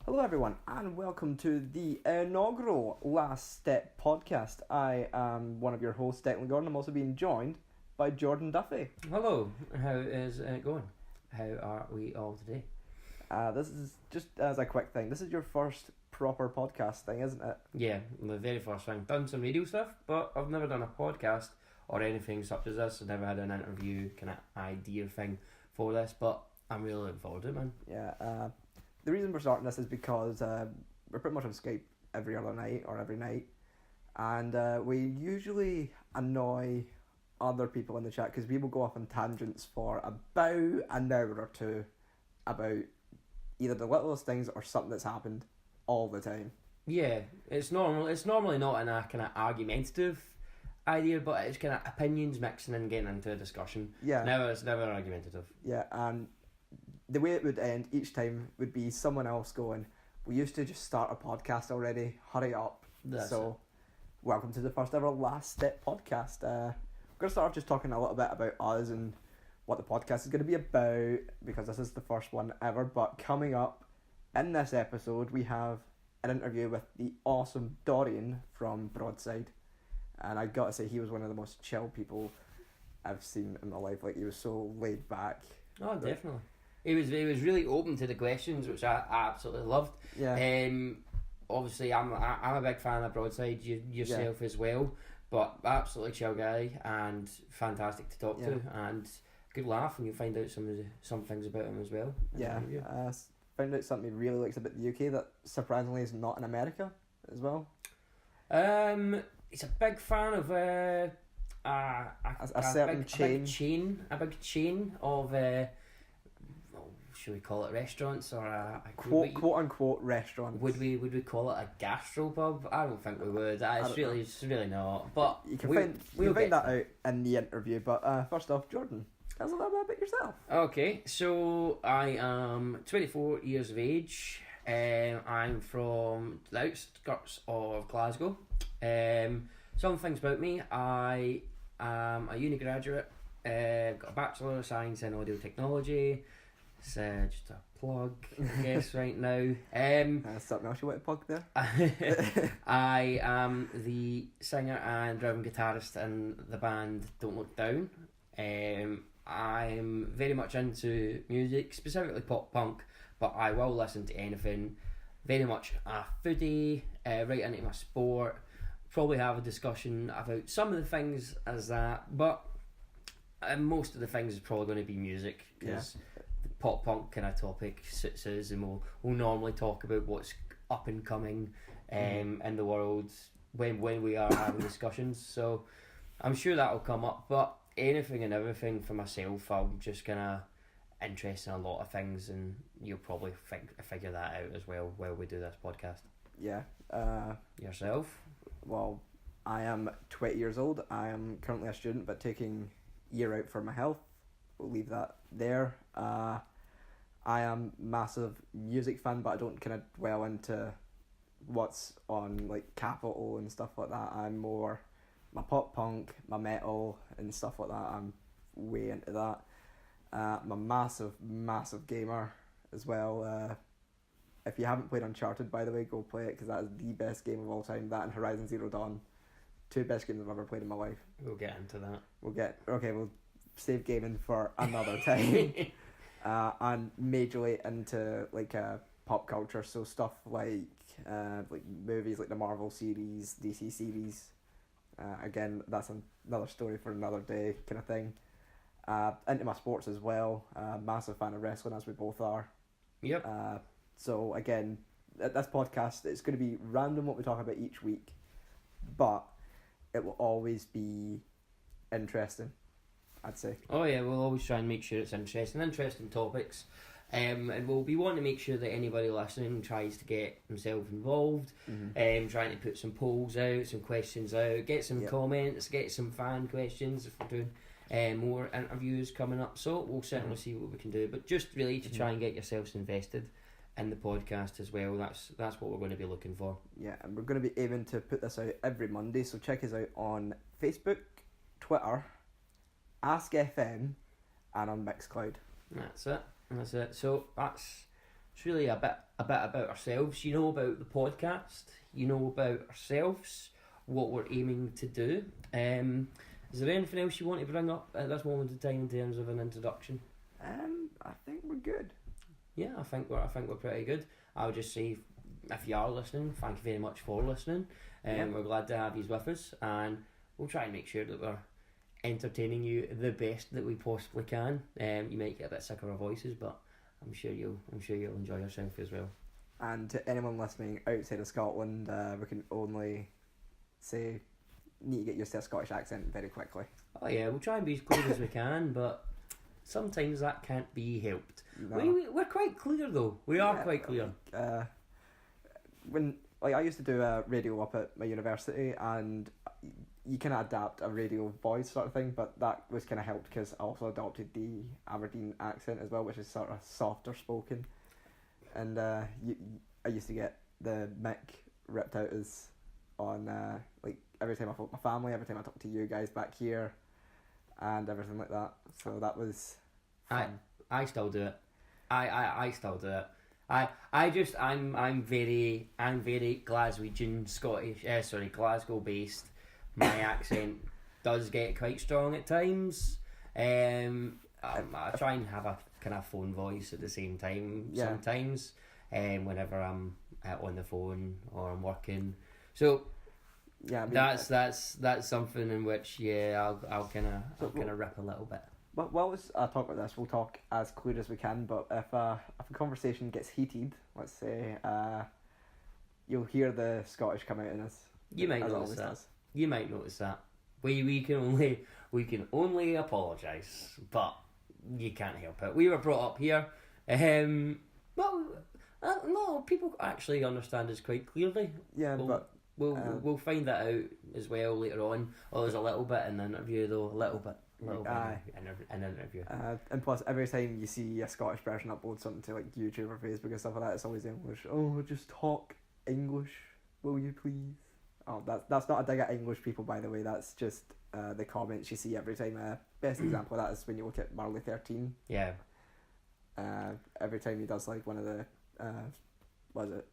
Hello everyone and welcome to the inaugural Last Step podcast. I am one of your hosts, Declan Jordan. I'm also being joined by Jordan Duffy. Hello, how is it going? How are we all today? This is just as a quick thing. This is your first proper podcast thing, isn't it? Yeah, the very first thing. Done some radio stuff, but I've never done a podcast or anything such as this. I've never had an interview kind of idea thing for this, but I'm really looking forward to it, man. Yeah. The reason we're starting this is because we're pretty much on Skype every other night or every night, and we usually annoy other people in the chat because we will go off on tangents for about an hour or two about either the littlest things or something that's happened all the time. Yeah, it's normal. It's normally not in a kind of argumentative idea, but it's kind of opinions mixing and getting into a discussion. Yeah. It's never argumentative. Yeah, and the way it would end each time would be someone else going, "We used to just start a podcast already, hurry up." Welcome to the first ever Last Step podcast. We're going to start off just talking a little bit about us and what the podcast is going to be about, because this is the first one ever. But coming up in this episode, we have an interview with the awesome Dorian from Broadside. And I got to say, he was one of the most chill people I've seen in my life. Like, he was so laid back. Oh, definitely. He was really open to the questions, which I absolutely loved. Yeah. Obviously, I'm a big fan of Broadside. Yourself as well, but absolutely chill guy and fantastic to talk to, and good laugh, and you'll find out some things about him as well. Yeah. Found out something he really likes about the UK that surprisingly is not in America as well. He's a big fan of a certain chain. A big chain of should we call it restaurants or quote unquote restaurants? Would we call it a gastropub? I don't think we would. It's really not. But you can find that out in the interview. But first off, Jordan, tell us a little bit about yourself. Okay, so I am 24 years of age. I'm from the outskirts of Glasgow. Some things about me: I am a uni graduate. Got a Bachelor of Science in Audio Technology. It's just a plug, I guess, right now. Something else you want to plug there? I am the singer and driving guitarist in the band Don't Look Down. I'm very much into music, specifically pop punk, but I will listen to anything. Very much a foodie, right into my sport. Probably have a discussion about some of the things as that, but most of the things is probably going to be music, because the pop punk kind of topic suits us, and we'll normally talk about what's up and coming in the world when we are having discussions. So I'm sure that'll come up, but anything and everything for myself, I'm just kind of interested in a lot of things, and you'll probably figure that out as well while we do this podcast. Yeah. Yourself? Well, I am 20 years old. I am currently a student, but taking year out for my health. We'll leave that there. I am massive music fan, but I don't kind of dwell into what's on like Capital and stuff like that. I'm more my pop punk, my metal and stuff like that. I'm way into that. I'm a massive gamer as well. If you haven't played Uncharted, by the way, go play it, because that is the best game of all time. That and Horizon Zero Dawn, two best games I've ever played in my life. We'll get into that. We'll save gaming for another time. And majorly into like pop culture, so stuff like movies like the Marvel series, DC series. Again, that's another story for another day, kind of thing. Into my sports as well. Massive fan of wrestling, as we both are. Yep. So again, this podcast, it's going to be random what we talk about each week, but it will always be interesting, I'd say. Oh yeah, we'll always try and make sure it's interesting topics, and we'll be wanting to make sure that anybody listening tries to get themselves involved, trying to put some polls out, some questions out, get some comments, get some fan questions if we're doing more interviews coming up. So we'll certainly see what we can do, but just really to try and get yourselves invested in the podcast as well. That's what we're going to be looking for. Yeah, and we're going to be aiming to put this out every Monday, so check us out on Facebook, Twitter, Ask FM, and on Mixcloud. That's it. So that's it's really a bit about ourselves. You know about the podcast. You know about ourselves. What we're aiming to do. Is there anything else you want to bring up at this moment in time in terms of an introduction? I think we're good. Yeah, I think we're pretty good. I would just say, if you are listening, thank you very much for listening. We're glad to have you with us, and we'll try and make sure that we're entertaining you the best that we possibly can. You might get a bit sick of our voices, but I'm sure you'll enjoy yourself as well. And to anyone listening outside of Scotland, we can only say, need to get used to a Scottish accent very quickly. Oh yeah, we'll try and be as clear as we can, but sometimes that can't be helped. No. We're quite clear though. We are quite clear. When I used to do a radio up at my university, and you can adapt a radio voice sort of thing, but that was kind of helped because I also adopted the Aberdeen accent as well, which is sort of softer spoken. And I used to get the mic ripped out as on like every time I talk to my family, every time I talk to you guys back here, and everything like that. So that was fun. I still do it. I still do it. I'm very Glaswegian Scottish. Glasgow based. My accent does get quite strong at times. I try and have a kind of phone voice at the same time sometimes. Whenever I'm on the phone or I'm working. So yeah, I mean, that's something in which I'll kind of rip a little bit. But while I talk about this, we'll talk as clear as we can. But if a conversation gets heated, let's say, you'll hear the Scottish come out in us. You might notice that. You might notice that. We can only apologise, but you can't help it. We were brought up here. No, people actually understand us quite clearly. Yeah, we'll find that out as well later on. Oh, there's a little bit in the interview though, a little bit in interview. And plus, every time you see a Scottish person upload something to like YouTube or Facebook and stuff like that, it's always English. Oh, just talk English, will you please? Oh, that's not a dig at English people, by the way. That's just the comments you see every time. Best example of that is when you look at Marley 13. Yeah. Every time he does like one of the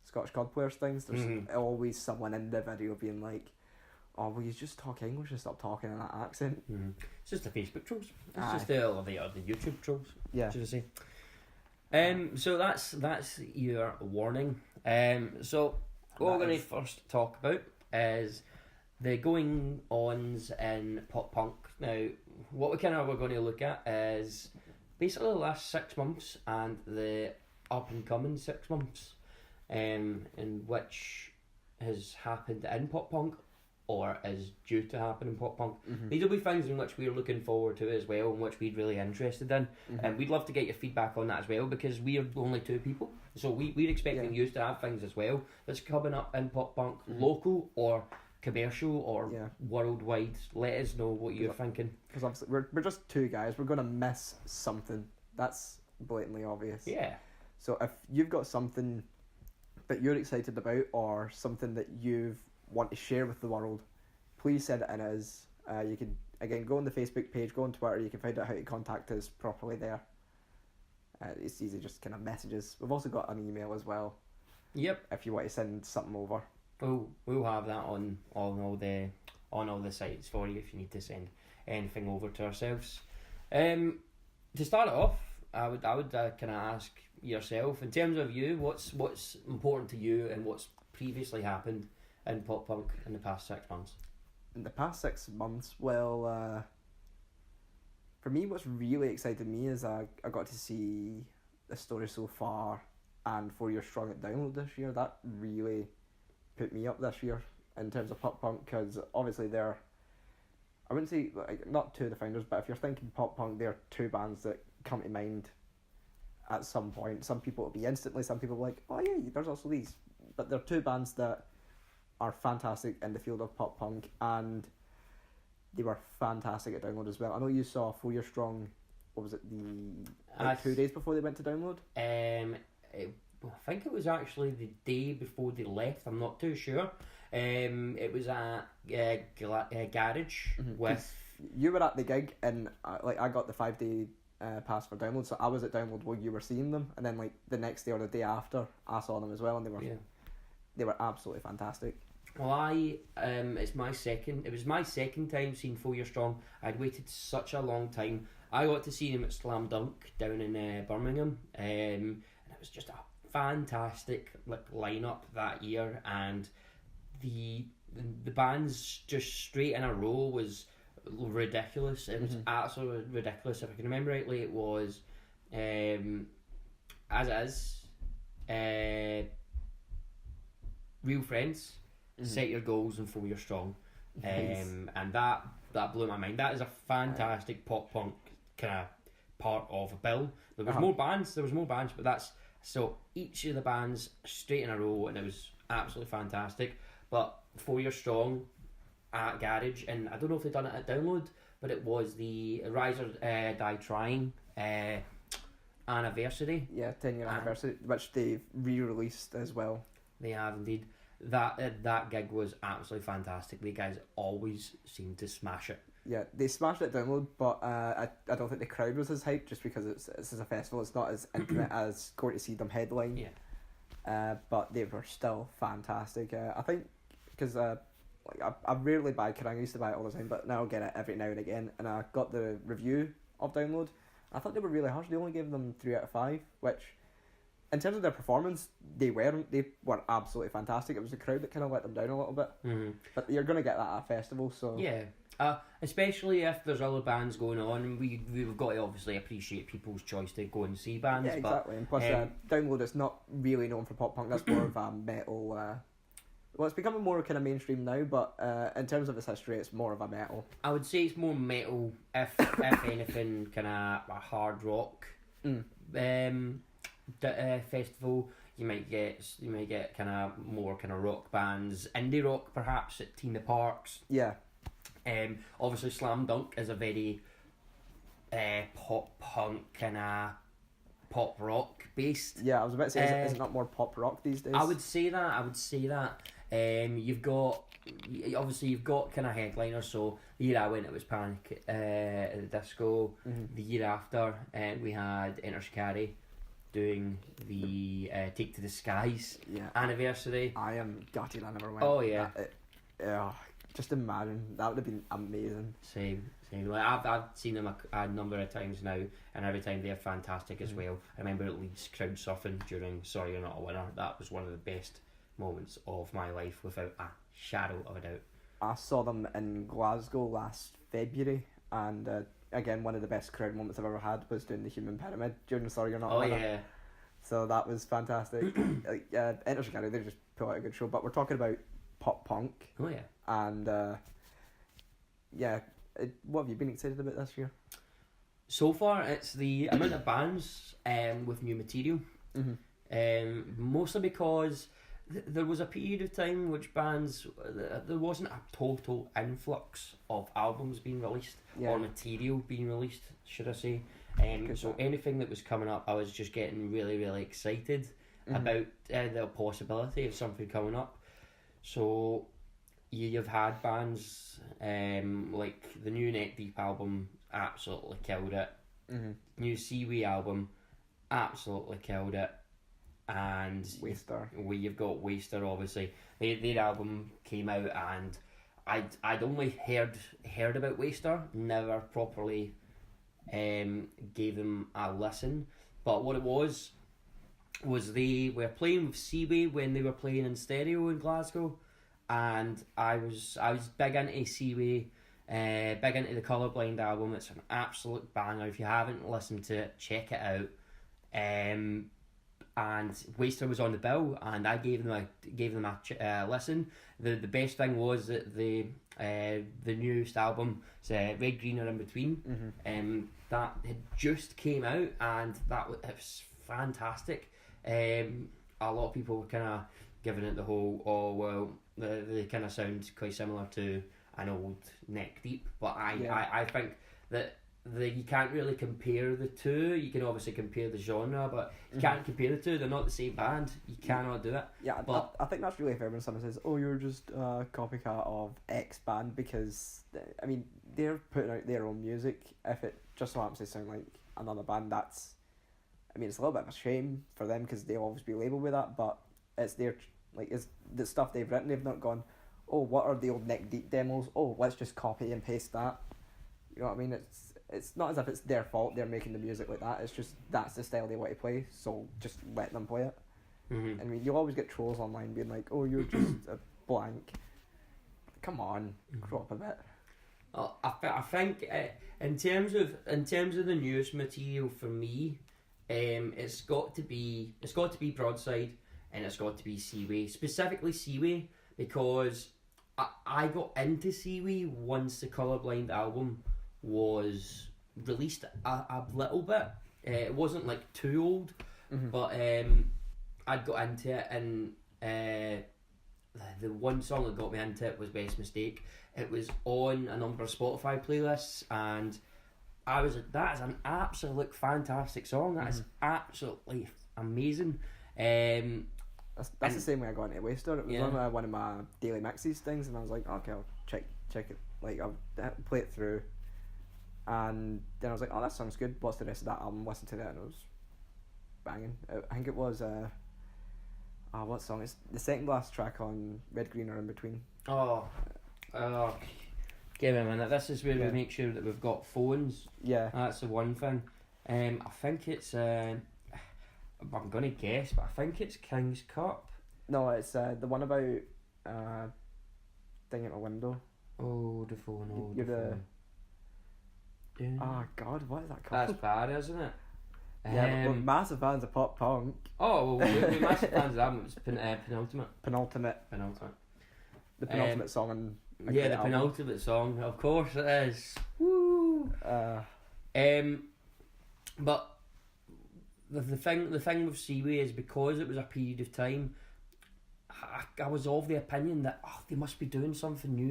Scottish cod players things, there's always someone in the video being like, oh, will you just talk English and stop talking in that accent? It's just the Facebook trolls. It's just the YouTube trolls. Yeah. Should I say? So that's your warning. So what we're going to first talk about is the going-ons in pop punk. Now, what we're going to look at is basically the last 6 months and the up-and-coming 6 months, in which has happened in pop punk or is due to happen in pop punk. These will be things in which we're looking forward to as well, and which we're really interested in. And we'd love to get your feedback on that as well, because we are only two people. So we're expecting you to have things as well that's coming up in pop punk, local or commercial or worldwide. Let us know what you're thinking. Because obviously we're just two guys. We're going to miss something. That's blatantly obvious. Yeah. So if you've got something that you're excited about or something that you want to share with the world, please send it in us. You can, again, go on the Facebook page, go on Twitter. You can find out how to contact us properly there. It's easy, just kind of messages. We've also got an email as well. Yep. If you want to send something over. We'll have that on all the sites for you if you need to send anything over to ourselves. To start it off, I would kind of ask yourself, in terms of you, what's important to you and what's previously happened in pop punk in the past 6 months? In the past 6 months, well, for me, what's really excited me is I got to see The Story So Far and 4 Years Strong at Download this year. That really put me up this year in terms of pop punk, because obviously they're, I wouldn't say, like, not two of the founders, but if you're thinking pop punk, there are two bands that come to mind at some point. Some people will be instantly, some people will be like, oh yeah, there's also these. But they're two bands that are fantastic in the field of pop punk, and they were fantastic at Download as well. I know you saw 4 Years Strong, what was it, 2 days before they went to Download? I think it was actually the day before they left, I'm not too sure. It was at Garage with... You were at the gig, and I got the 5 day passed for download. So I was at download while you were seeing them, and then like the next day or the day after, I saw them as well, and they were absolutely fantastic. Well, it was my second time seeing 4 Year Strong. I'd waited such a long time. I got to see them at Slam Dunk down in Birmingham, and it was just a fantastic lineup that year, and the bands just straight in a row was ridiculous. It was absolutely ridiculous. If I can remember rightly, it was As Is, Real Friends, Set Your Goals, and 4 Year Strong. Nice. And that blew my mind. That is a fantastic pop punk kind of part of a bill. There was more bands, but that's so each of the bands straight in a row, and it was absolutely fantastic. But 4 Year Strong at Garage, and I don't know if they've done it at Download, but it was the Rise or Die Trying anniversary. Yeah, 10-year anniversary, which they've re-released as well. They have indeed. That gig was absolutely fantastic. The guys always seem to smash it. Yeah, they smashed it Download, but I don't think the crowd was as hyped, just because it's a festival. It's not as intimate as going to see them headline. Yeah. But they were still fantastic. I think because I rarely buy Kerrang. I used to buy it all the time, but now I get it every now and again. And I got the review of Download. I thought they were really harsh. They only gave them 3 out of 5, which, in terms of their performance, they were absolutely fantastic. It was the crowd that kind of let them down a little bit. Mm-hmm. But you're going to get that at a festival, so... Yeah. Especially if there's other bands going on, we've got to obviously appreciate people's choice to go and see bands. Yeah, exactly. And plus, Download is not really known for pop punk. That's more of a metal... well, it's becoming more kind of mainstream now, but in terms of its history, it's more of a metal. I would say it's more metal, if anything, kind of a hard rock festival. You might get kind of more kind of rock bands, indie rock perhaps at Tina Parks. Yeah. Obviously Slam Dunk is a very pop punk kind of pop rock based. Yeah, I was about to say, is it not more pop rock these days? I would say that. You've got kind of headliners. So the year I went, it was Panic at the Disco. Mm-hmm. The year after, we had Enter Shikari doing the Take to the Skies anniversary. I am gutted I never went. Oh yeah. Just imagine, that would have been amazing. Same. Like I've seen them a number of times now, and every time they're fantastic as well. I remember at Leeds crowd surfing during Sorry You're Not a Winner. That was one of the best moments of my life, without a shadow of a doubt. I saw them in Glasgow last February, and again, one of the best crowd moments I've ever had was doing the Human Pyramid during Sorry You're Not a Winner. Oh yeah. So that was fantastic. Enter Shikari, they just put out a good show, but we're talking about pop punk. Oh yeah. And what have you been excited about this year? So far, it's the amount of bands with new material. Mostly because there was a period of time which bands, there wasn't a total influx of albums being released or material being released, should I say. So anything that was coming up, I was just getting really, really excited about the possibility of something coming up. So you've had bands like the new Neck Deep album absolutely killed it. New Seaway album absolutely killed it. And Waster. You've got Waster, obviously. Their album came out, and I'd only heard about Waster, never properly gave them a listen. But what it was they were playing with Seaway when they were playing in stereo in Glasgow, and I was big into Seaway, big into the Colourblind album. It's an absolute banger. If you haven't listened to it, check it out. And Waster was on the bill, and I gave them a listen. The best thing was that the newest album, Red, Green or In Between, that had just came out, and it was fantastic. A lot of people were kind of giving it the whole, they kind of sound quite similar to an old Neck Deep, but I think that you can't really compare the two. You can obviously compare the genre, but you can't compare the two. They're not the same band. You cannot do it. Yeah, but I think that's really fair when someone says, "Oh, you're just a copycat of X band," because I mean they're putting out their own music. If it just so happens to sound like another band, that's, I mean, it's a little bit of a shame for them because they'll always be labelled with that, but it's their, like, it's the stuff they've written. They've not gone, oh, what are the old Neck Deep demos? Oh, let's just copy and paste that. You know what I mean? It's not as if it's their fault they're making the music like that. It's just that's the style they want to play, so just let them play it. Mm-hmm. I mean, you'll always get trolls online being like, oh, you're just a blank. Come on, grow up a bit. I think in terms of the newest material for me, it's got to be Broadside, and it's got to be Seaway, specifically Seaway, because I got into Seaway once the Colourblind album was released a little bit. It wasn't like too old, but I'd got into it, and the one song that got me into it was Best Mistake. It was on a number of Spotify playlists, and I was like, that is an absolute fantastic song. That is absolutely amazing. That's the same way I got into Waster. It was on one of my daily mixes things, and I was like, okay, I'll check it. Like, I'll play it through, and then I was like, oh, that song's good. What's the rest of that album? Listen to that, and it was banging. I think it was what song? It's the second last track on Red, Green, or In Between. Give me a minute. This is where we make sure that we've got phones. Yeah. That's the one thing. I think it's I'm gonna guess, but I think it's King's Cup. No, it's the one about thing at a window. Oh, the phone. You're the. Yeah. Oh God, what is that called? That's bad, isn't it? Yeah, we're massive fans of pop punk. Oh, well, we're massive fans of that. It was penultimate. Penultimate. The penultimate song on. Yeah, the album. Penultimate song. Of course it is. Woo. But the thing with Seaway is because it was a period of time. I was of the opinion that they must be doing something new,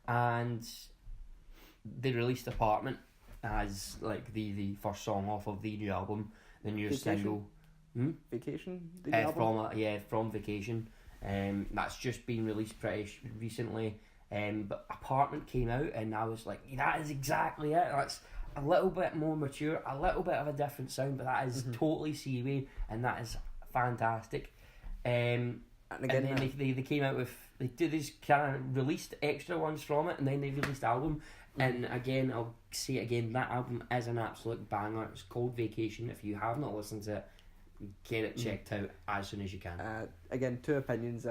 and they released Apartment as like the first song off of the new album, the newest single. Vacation. From Vacation. That's just been released pretty recently. But Apartment came out, and I was like, that is exactly it. That's a little bit more mature, a little bit of a different sound, but that is totally Seaway, and that is fantastic. And then they came out with, they did these kind of released extra ones from it, and then they released the album. And again, I'll say it again, that album is an absolute banger. It's called Vacation. If you have not listened to it, get it checked out as soon as you can. Again, two opinions.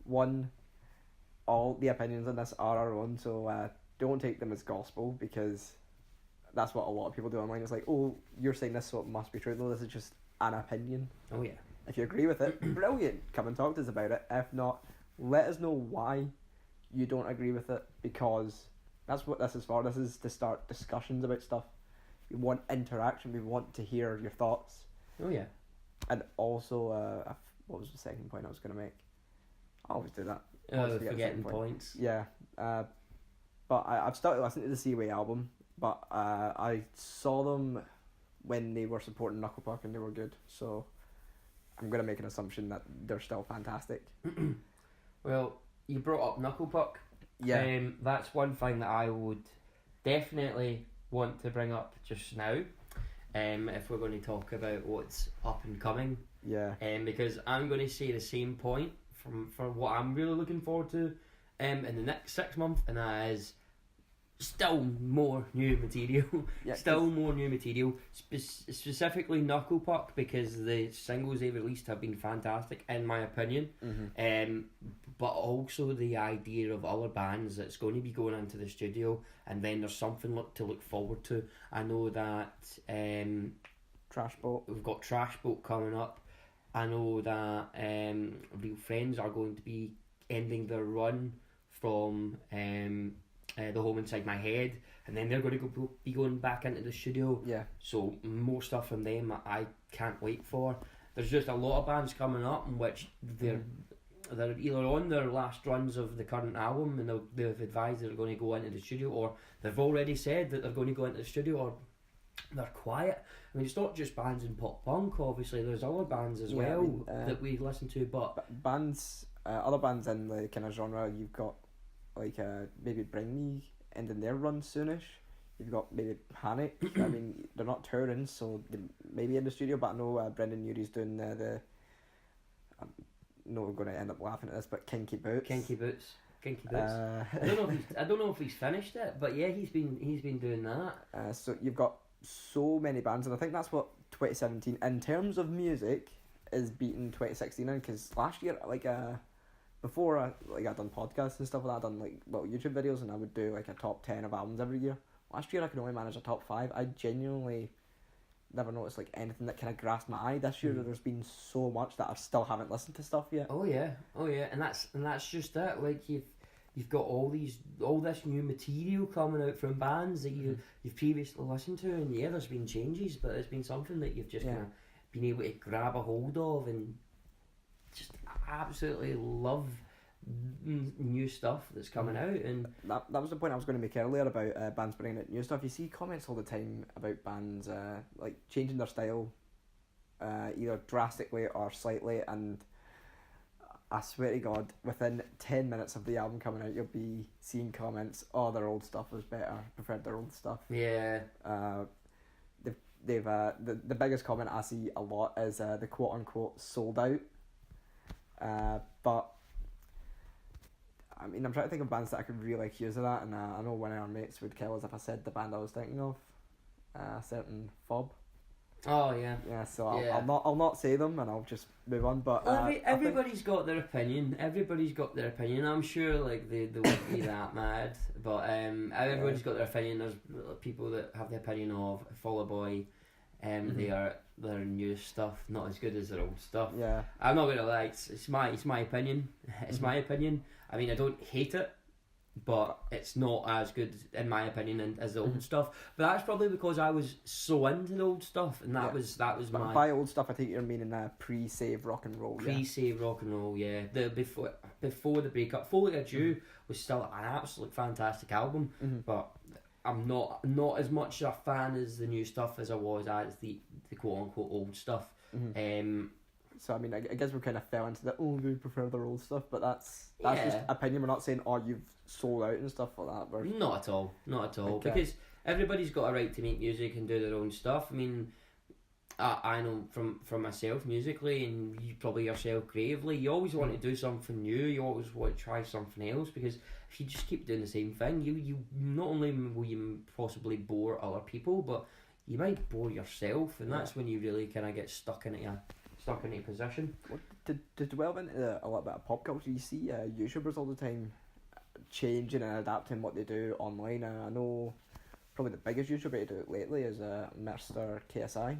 One, all the opinions on this are our own, so don't take them as gospel, because that's what a lot of people do online. It's like, oh, you're saying this, so it must be true. No, this is just an opinion. Oh yeah. If you agree with it, brilliant. Come and talk to us about it. If not, let us know why you don't agree with it, because that's what this is for. This is to start discussions about stuff. We want interaction. We want to hear your thoughts. Oh yeah. And also, what was the second point I was going to make? I always do that. Forgetting points. Yeah. But I've started listening to the Seaway album, but I saw them when they were supporting Knucklepuck and they were good. So I'm going to make an assumption that they're still fantastic. Well, you brought up Knucklepuck. Yeah. That's one thing that I would definitely want to bring up just now. If we're going to talk about what's up and coming. Yeah. Because I'm going to say the same point for what I'm really looking forward to in the next 6 months, and that is still more new material. Yeah, more new material. Specifically Knucklepuck, because the singles they released have been fantastic in my opinion. But also the idea of other bands that's going to be going into the studio, and then there's something to look forward to. I know that Trash Boat. We've got Trash Boat coming up. I know that Real Friends are going to be ending their run from The Home Inside My Head, and then they're going to be going back into the studio. Yeah. So more stuff from them I can't wait for. There's just a lot of bands coming up in which they're either on their last runs of the current album and they've advised that they're going to go into the studio, or they've already said that they're going to go into the studio, or they're quiet. I mean, it's not just bands in pop punk, obviously there's other bands as well that we listen to, but bands, other bands in the kind of genre, you've got like maybe Bring Me ending their run soonish. you've got maybe Panic. I mean, they're not touring, so they may be in the studio, but I know Brendan Urie's doing the I know we're going to end up laughing at this, but Kinky Boots. Kinky Boots. I don't know if he's finished it, but yeah, he's been doing that. So you've got so many bands, and I think that's what 2017 in terms of music is beating 2016 in, because last year before I'd done podcasts and stuff like that, I'd done like little YouTube videos, and I would do like a top 10 of albums every year. Last year I could only manage a top 5. I genuinely never noticed like anything that kind of grasped my eye. This year there's been so much that I still haven't listened to stuff yet. Oh yeah, and that's just it. Like you've got all this new material coming out from bands that you've previously listened to, and yeah, there's been changes, but it's been something that you've just kind of been able to grab a hold of and just absolutely love new stuff that's coming out. And that was the point I was going to make earlier about bands bringing out new stuff. You see comments all the time about bands like changing their style either drastically or slightly, and I swear to God, within 10 minutes of the album coming out, you'll be seeing comments, oh, their old stuff was better, preferred their old stuff. Yeah. They've the biggest comment I see a lot is the quote unquote sold out. But I mean, I'm trying to think of bands that I could really accuse of that, and I know one of our mates would kill us if I said the band I was thinking of, a certain Fob. Oh yeah. Yeah, so I'll not say them, and I'll just move on. But everybody's got their opinion. Everybody's got their opinion. I'm sure like they won't be that mad, but everybody's got their opinion. There's people that have the opinion of Fall Out Boy. Their new stuff not as good as their old stuff. Yeah, I'm not gonna lie. It's my opinion. It's my opinion. I mean, I don't hate it, but it's not as good in my opinion as the old stuff. But that's probably because I was so into the old stuff, and that was but my. By old stuff, I think you're meaning pre-save rock and roll. Pre-save rock and roll, yeah. The before the breakup, Fall Like a Jew was still an absolute fantastic album, but I'm not as much a fan as the new stuff as I was as the quote unquote old stuff. So I mean, I guess we kind of fell into we prefer their old stuff, but that's just opinion. We're not saying you've sold out and stuff like that. Not at all, Okay. Because everybody's got a right to make music and do their own stuff. I mean, I know from myself musically, and you probably yourself creatively, you always want to do something new. You always want to try something else, because if you just keep doing the same thing, you not only will you possibly bore other people, but you might bore yourself, and that's when you really kind of get stuck in a position. Well, to delve into a little bit of pop culture, you see YouTubers all the time changing and adapting what they do online. I know probably the biggest YouTuber to do it lately is Mr. KSI,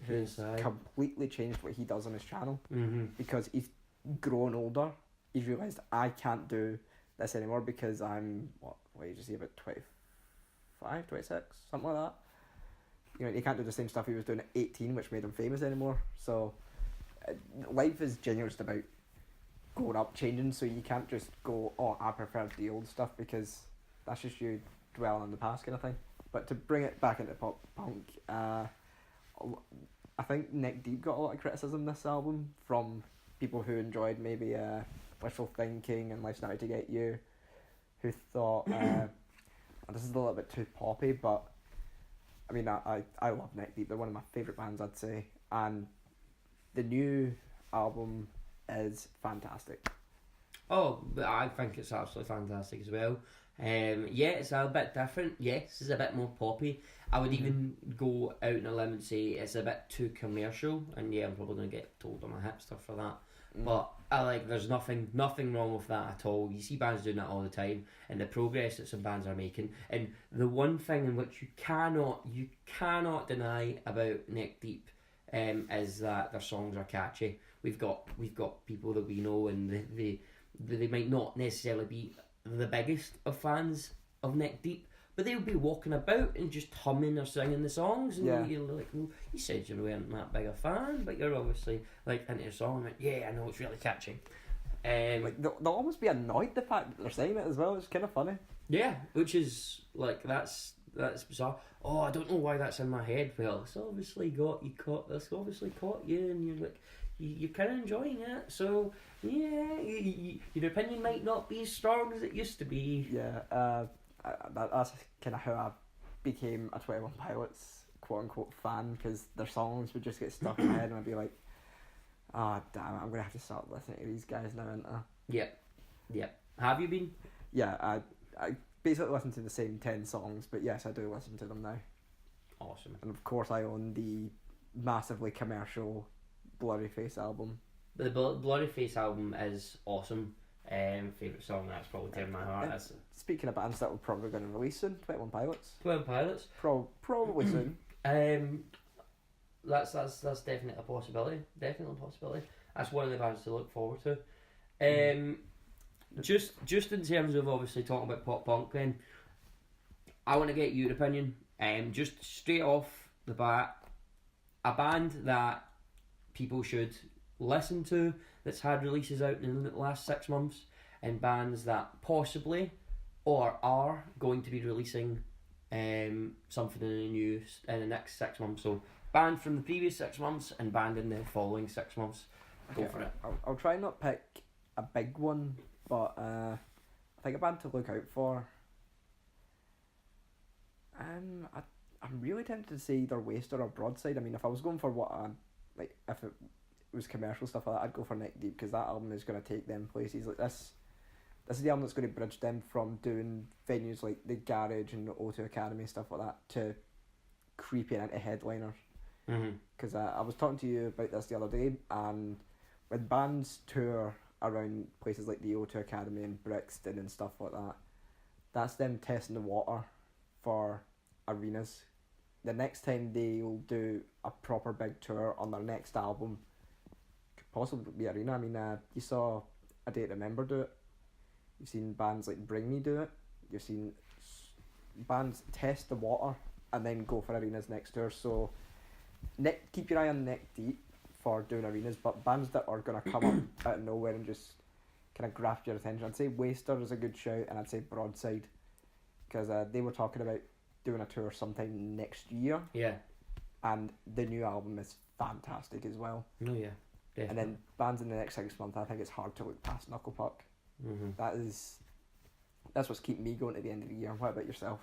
who's completely changed what he does on his channel because he's grown older. He's realised I can't do this anymore because I'm, what age is he, about 25, 26, something like that. You know, he can't do the same stuff he was doing at 18, which made him famous anymore. So life is genuinely just about growing up, changing, so you can't just go, I prefer the old stuff, because that's just you dwelling on the past kind of thing. But to bring it back into pop punk, I think Neck Deep got a lot of criticism this album from people who enjoyed maybe Wishful Thinking and Life's Not Out to Get You, who thought this is a little bit too poppy, but I mean, I love Neck Deep. They're one of my favourite bands, I'd say, and the new album is fantastic. Oh, but I think it's absolutely fantastic as well. It's a bit different. Yes, it's a bit more poppy. I would even go out on a limb and say it's a bit too commercial, and I'm probably going to get told I'm a hipster for that. But there's nothing wrong with that at all. You see bands doing that all the time, and the progress that some bands are making. And the one thing in which you cannot deny about Neck Deep is that their songs are catchy. We've got people that we know, and they might not necessarily be the biggest of fans of Neck Deep, but they'll be walking about and just humming or singing the songs, and you're like, well, you said you weren't that big a fan, but you're obviously like into the song. Like, I know it's really catchy. Like they'll almost be annoyed the fact that they're saying it as well. It's kind of funny. Yeah, which is like that's bizarre. Oh, I don't know why that's in my head. Well, it's obviously got you caught. That's obviously caught you, and you're like, you're kind of enjoying it. So yeah, your opinion might not be as strong as it used to be. Yeah, that's kind of how I became a 21 Pilots quote unquote fan because their songs would just get stuck in my head and I'd be like, ah, oh, damn it, I'm gonna have to start listening to these guys now, aren't I? Yep. Have you been? Yeah, I basically listen to the same 10 songs, but yes, I do listen to them now. Awesome. And of course, I own the massively commercial Blurry Face album. The Blurry Face album is awesome. Favourite song, that's probably tearing my heart. Speaking of bands that we're probably going to release soon, 21 Pilots. 21 Pilots? Probably soon. That's definitely a possibility. Definitely a possibility. That's one of the bands to look forward to. Just in terms of obviously talking about pop punk, then I want to get your opinion. Just straight off the bat, a band that people should listen to that's had releases out in the last 6 months, and bands that possibly or are going to be releasing something new in the next 6 months. So band from the previous 6 months and band in the following 6 months. Go for it. I'll try not pick a big one, but I think a band to look out for. I'm really tempted to say either Waster or Broadside. I mean, if I was going for if it was commercial stuff like that, I'd go for Neck Deep because that album is going to take them places. Like this is the album that's going to bridge them from doing venues like the Garage and the O2 Academy, stuff like that, to creeping into headliners. Because I was talking to you about this the other day, and when bands tour around places like the O2 Academy and Brixton and stuff like that, that's them testing the water for arenas. The next time they'll do a proper big tour on their next album could possibly be arena. I mean, you saw A Day to Remember do it. You've seen bands like Bring Me do it. You've seen bands test the water and then go for arenas next tour. So keep your eye on Neck Deep for doing arenas, but bands that are going to come up out of nowhere and just kind of grasp your attention, I'd say Waster is a good shout, and I'd say Broadside, because they were talking about doing a tour sometime next year. Yeah. And the new album is fantastic as well. Oh yeah, definitely. And then bands in the next 6 months, I think it's hard to look past Knucklepuck. That's what's keeping me going to the end of the year. What about yourself?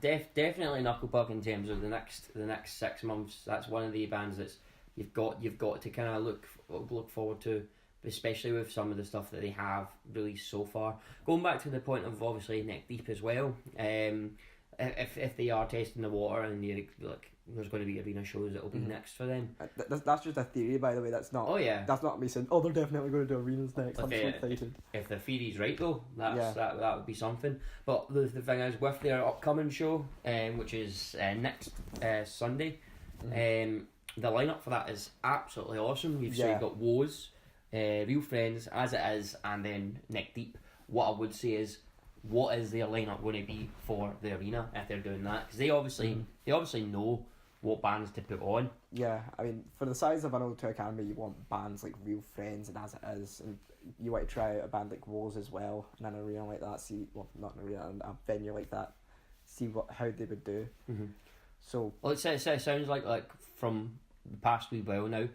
Definitely Knucklepuck in terms of the next 6 months. That's one of the bands that's you've got to kind of look forward to, especially with some of the stuff that they have released so far. Going back to the point of obviously Neck Deep as well. If they are testing the water and there's going to be arena shows that will be next for them. That's just a theory, by the way. That's not. Oh yeah. That's not me saying, oh, they're definitely going to do arenas next. I'm so excited. If the theory's right though, that would be something. But the thing is, with their upcoming show, which is next Sunday, the lineup for that is absolutely awesome. You've got Woes, Real Friends, As It Is, and then Neck Deep. What I would say is, what is their lineup going to be for the arena if they're doing that? Because they obviously know what bands to put on. Yeah, I mean, for the size of an O2 Academy, you want bands like Real Friends and As It Is, and you want to try out a band like Woes as well in an arena like that. Not an arena, a venue like that. See how they would do. So, well, it sounds like from the past wee while now,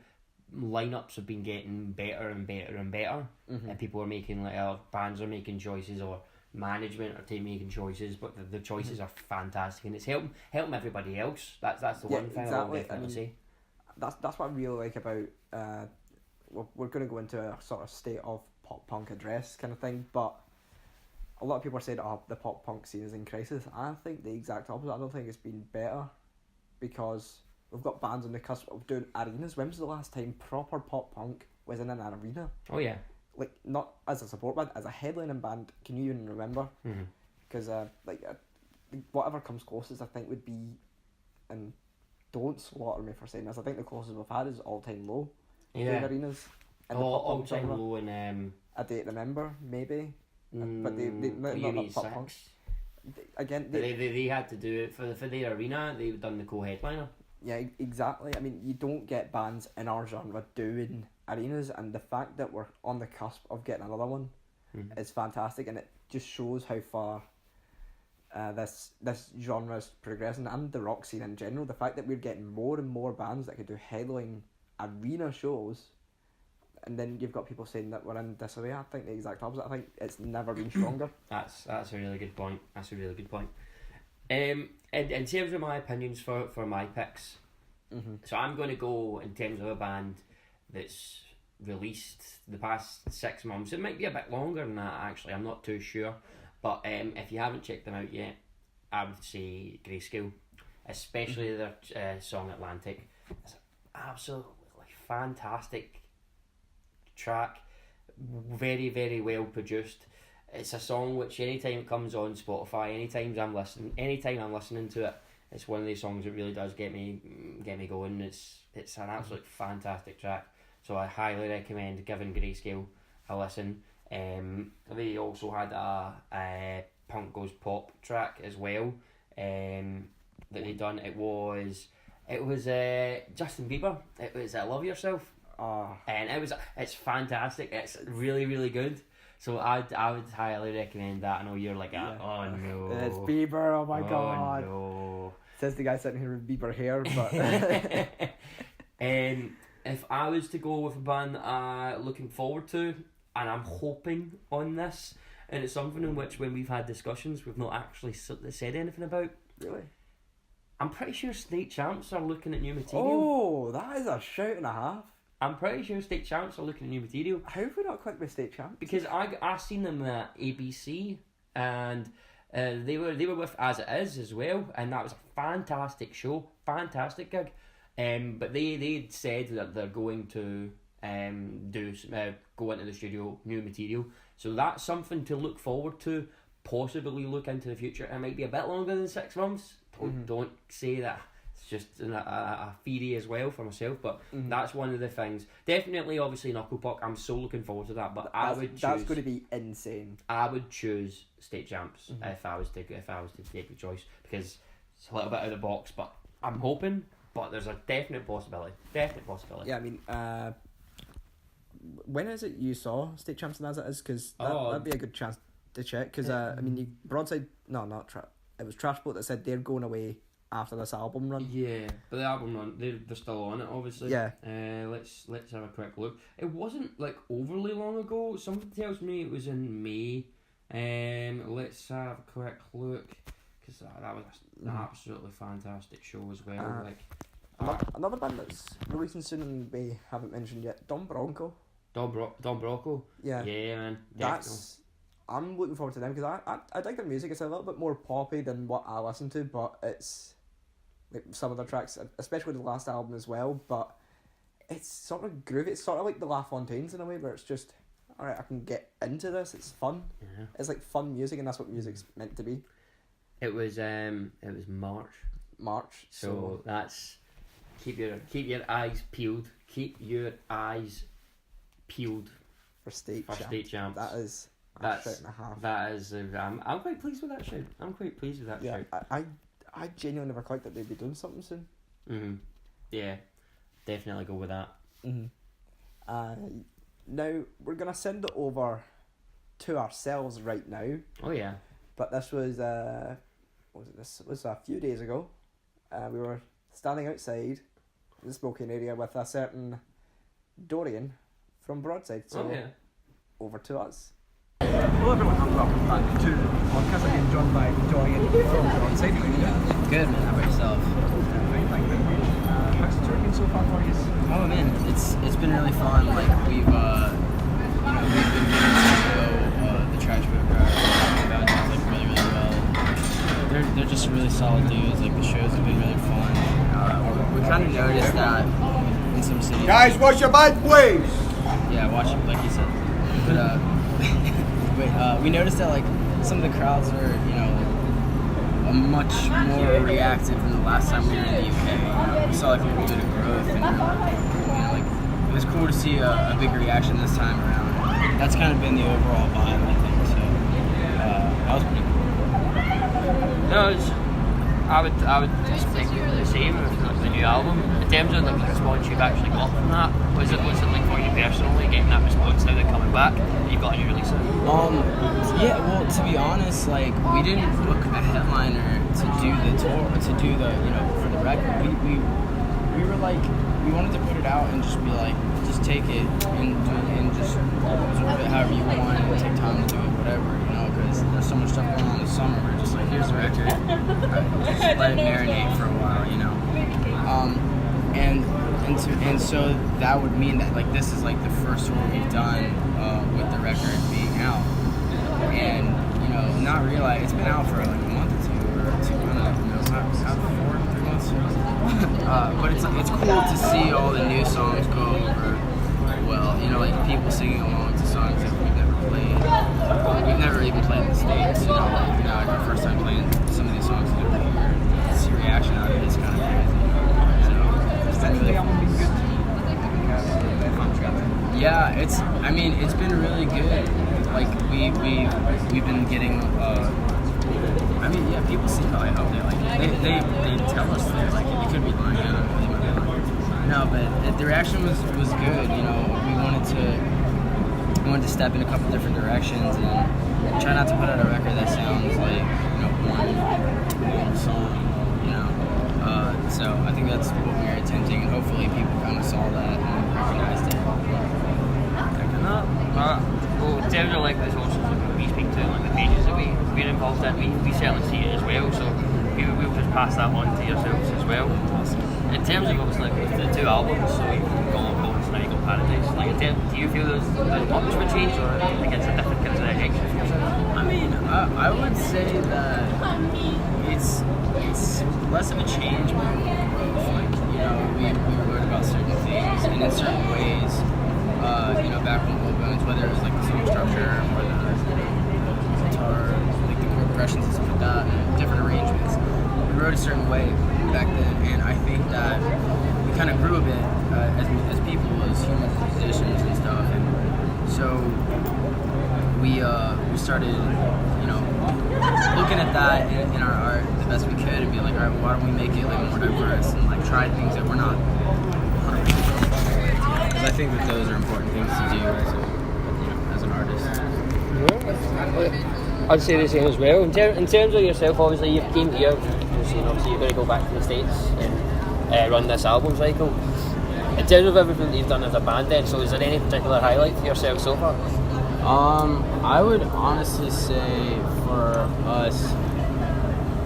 lineups have been getting better and better and better, and people are making bands are making choices, or management are making choices, but the choices are fantastic, and it's helping everybody else. That's the one thing I'll definitely say. That's what I really like about. We're going to go into a sort of state of pop punk address kind of thing, but a lot of people are saying, "Oh, the pop punk scene is in crisis." I think the exact opposite. I don't think it's been better, because we've got bands on the cusp of doing arenas. When was the last time proper pop punk was in an arena? Oh yeah. Like, not as a support band, as a headlining band. Can you even remember? Because whatever comes closest, I think, would be, and don't slaughter me for saying this, I think the closest we've had is All Time Low. Yeah. Arenas. All Time Low and A Day to Remember, maybe. But they not pop punk. Again, they had to do it for the arena. They've done the co-headliner. Yeah, exactly. I mean, you don't get bands in our genre doing arenas, and the fact that we're on the cusp of getting another one is fantastic, and it just shows how far this genre is progressing, and the rock scene in general. The fact that we're getting more and more bands that could do headline arena shows, and then you've got people saying that we're in disarray. I think the exact opposite. I think it's never been stronger. That's a really good point. In terms of my opinions for my picks, so I'm going to go in terms of a band that's released the past 6 months. It might be a bit longer than that, actually. I'm not too sure. But if you haven't checked them out yet, I would say Grayscale, especially their song Atlantic. It's an absolutely fantastic track, very, very well produced. It's a song which anytime it comes on Spotify, anytime I'm listening to it, it's one of these songs that really does get me going. It's an absolute fantastic track. So I highly recommend giving Grayscale a listen. They also had a Punk Goes Pop track as well that they done. It was Justin Bieber. It was Love Yourself. And it's fantastic. It's really, really good. So I would highly recommend that. I know you're like, oh no, it's Bieber. Oh my god. No. Says the guy sitting here with Bieber hair. But if I was to go with a band that I'm looking forward to, and I'm hoping on this, and it's something in which when we've had discussions we've not actually said anything about. Really? I'm pretty sure State Champs are looking at new material. Oh, that is a shout and a half. I'm pretty sure State Champs are looking at new material. How have we not clicked with State Champs? Because I seen them at ABC, and they were with As It Is as well, and that was a fantastic show, fantastic gig. But they said that they're going to go into the studio, new material. So that's something to look forward to. Possibly look into the future. It might be a bit longer than 6 months. Don't say that. It's just a theory as well for myself, but that's one of the things. Definitely, obviously, Knucklepuck. I'm so looking forward to that. But that's going to be insane. I would choose State Champs if I was to take a choice, because it's a little bit out of the box. But I'm hoping. But there's a definite possibility. Yeah, I mean, when is it you saw State Champs and As It Is? Because that'd be a good chance to check. Because I mean, Broadside. No, not it was Trashboat that said they're going away after this album run. Yeah, but the album run, they're still on it, obviously. Yeah. Let's have a quick look. It wasn't like overly long ago. Something tells me it was in May. Let's have a quick look, because that was an absolutely fantastic show as well. Another band that's releasing soon and we haven't mentioned yet, Don Bronco. Don Bronco. Yeah. Yeah, man. Definitely. I'm looking forward to them because I like their music. It's a little bit more poppy than what I listen to, but it's like some of their tracks, especially the last album as well. But it's sort of groovy. It's sort of like the La Fontaines in a way, where it's just, all right, I can get into this. It's fun. Yeah. It's like fun music, and that's what music's meant to be. It was March. So that's keep your eyes peeled. Keep your eyes peeled for State Champs. That's a shout and a half. That is. I'm quite pleased with that shout. Yeah, I genuinely never thought that they'd be doing something soon. Yeah, definitely go with that. Now we're gonna send it over to ourselves right now. Oh yeah. But this was This was a few days ago. We were standing outside the smoking area with a certain Dorian from Broadside. So over to us. Hello everyone and welcome back to the podcast. I'm joined by Dorian from Broadside. How are you doing? Good, man. How about yourself? Thank you very much. How's the tour been so far for you? Oh man, it's been really fun. Like we've been getting to know the Trash Boat guys like really well. They're just really solid dudes. Like the shows have been really fun. We kind of noticed that in some cities. Guys, wash your bad ways. Yeah, watch it like you said. But we noticed that like some of the crowds were, much more reactive than the last time we were in the UK. We saw like a little bit of growth, and it was cool to see a big reaction this time around. That's kind of been the overall vibe, I think. So that was pretty cool. No, I would just think the same with the new album. In terms of the response you've actually got from that, what's it like for you personally, getting that response now they're coming back? You've got a new release out? Yeah, well, to be honest, like we didn't book a headliner to do the tour, for the record. We were like, we wanted to put it out and just be like, just take it and just absorb it however you want and take time to do it, whatever, because there's so much stuff going on this summer. We're just like, here's the record, and so that would mean that like this is like the first tour we've done with the record being out, and you know, not realize it's been out for like a month or two, I don't know, not 3 months. But it's cool to see all the new songs go over well. You know, like people singing along to songs that we've never played. We've never even played in the States. You know, like our first time playing some of these songs that we hear, see reaction out of it. It's kind of crazy. The album been good? Yeah, it's been really good. Like we've been getting people seem to like how they like it. They tell us they like it. They could be lying, I don't know, they might be lying. No, but the reaction was good, you know. We wanted to step in a couple different directions and try not to put out a record that sounds like, you know, one song, you know. So I think that's what we were attempting, and hopefully people kind of saw that and recognized it. Well, in terms of like the sources that we speak to, like the pages that we're involved in, we certainly see it as well. So we'll just pass that on to yourselves as well. In terms of obviously like the two albums, so you've got Bones, now you've got Paradise. Like, do you feel there's much of a change, or do you think it's a different kind of direction for yourself? I mean, I would say that it's less of a change, but more growth. Like, you know, we wrote about certain things, and in certain ways, you know, back when Bones, whether it was like the song structure or the guitar, like the chord progressions and stuff like that, and different arrangements, we wrote a certain way back then, and I think that we kind of grew a bit as people, as human musicians and stuff, and so we started, you know, looking at that in our art the best we could and be like, all right, well, why don't we make it like more diverse and like try things that we're not 100% because I think that those are important things to do as an artist. I'd say the same as well. In terms of yourself, obviously you came here, obviously you're going to go back to the States and run this album cycle. In terms of everything that you've done as a band then, so is there any particular highlight for yourself so far? I would honestly say for us,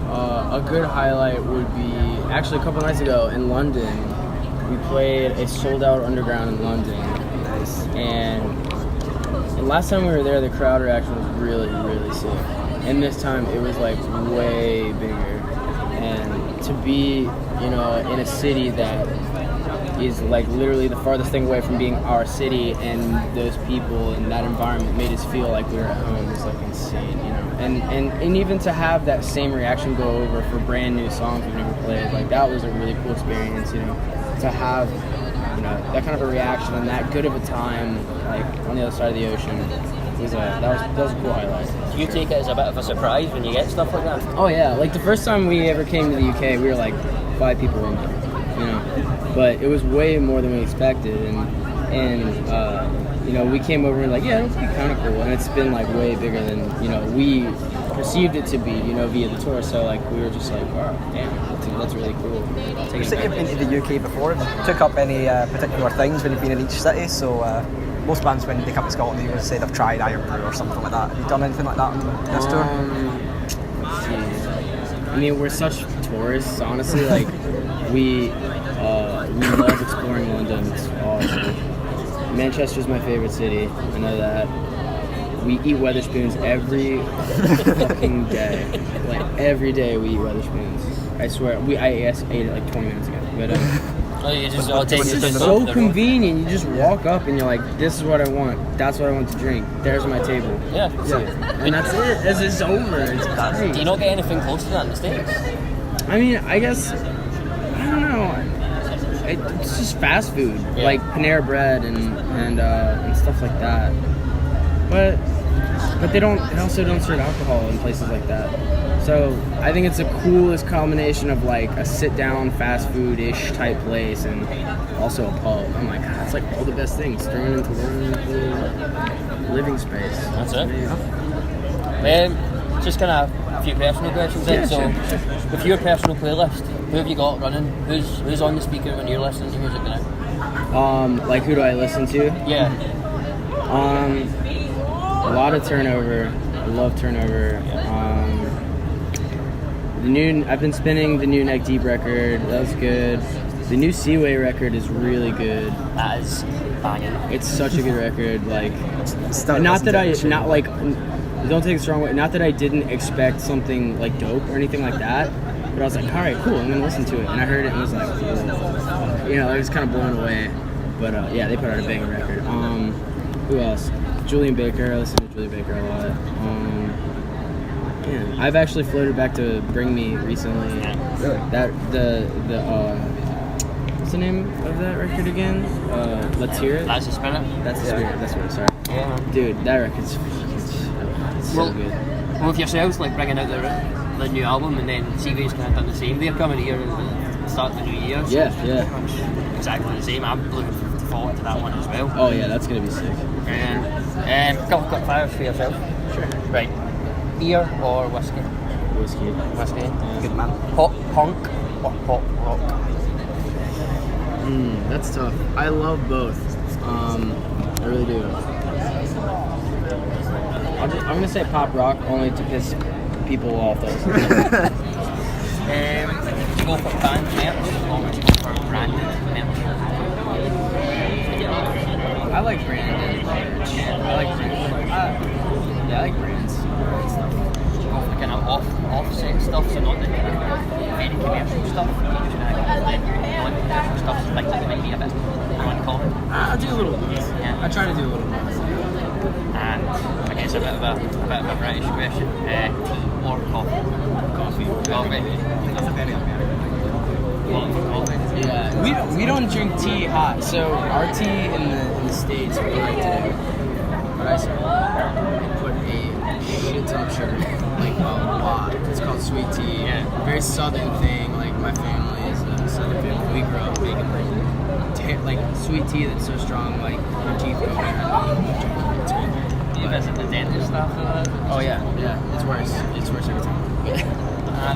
a good highlight would be actually a couple nights ago in London. We played a sold-out underground in London. Nice. And last time we were there, the crowd reaction was really, really sick. And this time it was like way bigger. And to be, you know, in a city that is like literally the farthest thing away from being our city, and those people and that environment made us feel like we were at home was like insane, you know. And even to have that same reaction go over for brand new songs we've never played, like that was a really cool experience, you know. To have, you know, that kind of a reaction and that good of a time, like on the other side of the ocean, that was a cool highlight. Do you take it as a bit of a surprise when you get stuff like that? Oh yeah, like the first time we ever came to the UK, we were like 5 people in there, you know. But it was way more than we expected, and you know, we came over and like, yeah, it'll be kind of cool, and it's been like way bigger than, you know, we perceived it to be, you know, via the tour. So like we were just like, wow, damn, that's really cool. You said you've been to the UK before. Took up any particular things when you've been in each city? So most bands when they come to Scotland, they would say they've tried Iron Brew or something like that. Have you done anything like that on this tour? I mean, we're such tourists, honestly. Like we love exploring London. It's awesome. Manchester's my favorite city. I know that. We eat Wetherspoons every fucking day. Like every day we eat Wetherspoons. I swear. I ate it like 20 minutes ago. But it's so convenient. You just walk up and you're like, this is what I want. That's what I want to drink. There's my table. Yeah. And that's it. It's over. It's great. Do you not get anything close to that in the States? I mean, I guess, I don't know. It's just fast food, like Panera Bread and stuff like that. But they also don't serve alcohol in places like that. So I think it's the coolest combination of like a sit-down fast food-ish type place and also a pub. Oh my god, it's like all the best things thrown into one living space. That's it. Just kind of a few personal questions then. Sure. With your personal playlist, who have you got running? Who's on the speaker when you're listening to music now? Like who do I listen to? Yeah. A lot of Turnover. I love Turnover. I've been spinning the new Neck Deep record. That was good. The new Seaway record is really good. That is banging. It's such a good record. Like, Still not that I, listen to it. not like, don't take this the wrong way. Not that I didn't expect something like dope or anything like that. But I was like, all right, cool. I'm gonna listen to it. And I heard it and was like, you know, I was kind of blown away. But yeah, they put out a banging record. Who else? Julian Baker. I listen to Julian Baker a lot. Yeah, I've actually floated back to Bring Me recently. Really? That the what's the name of that record again? Let's Hear It. That's a spinner. That's the spirit. That's what. Sorry, Yeah, man. dude, that record's it's so Well, good. With yourselves, like bringing out the new album, and then CV's kind of done the same. They're coming here at the start of the new year. So Yeah, it's yeah. pretty much exactly the same. I'm looking forward to that one as well. Oh yeah, that's gonna be sick. And couple quick fires for yourself. Sure. Right. Beer or whiskey? Whiskey. Whiskey. Good man. Pop punk or pop rock? That's tough. I love both. I really do. I'm gonna say pop rock only to piss people off. Though. Would you go for band merch or would you go for branded merch? I like branded merch. I like brands. Would you go for kind of offset stuff, so not the kind of very commercial stuff? Would you non-commercial stuff, so things that might be a bit uncommon? I do a little bit. Yeah. I try to do a little bit. And I guess a bit of a British question. Tea or coffee? Coffee. Coffee. That's a very American. Yeah, we don't drink tea hot. So our tea in the States, what I do, what I say, I put a shit ton of sugar, like a lot. It's called sweet tea. Yeah. Very southern thing. Like my family is a southern family. We grew up making like sweet tea that's so strong, like your teeth go in. Do you visit the dentist after that? Oh yeah, it's worse. It's worse every time.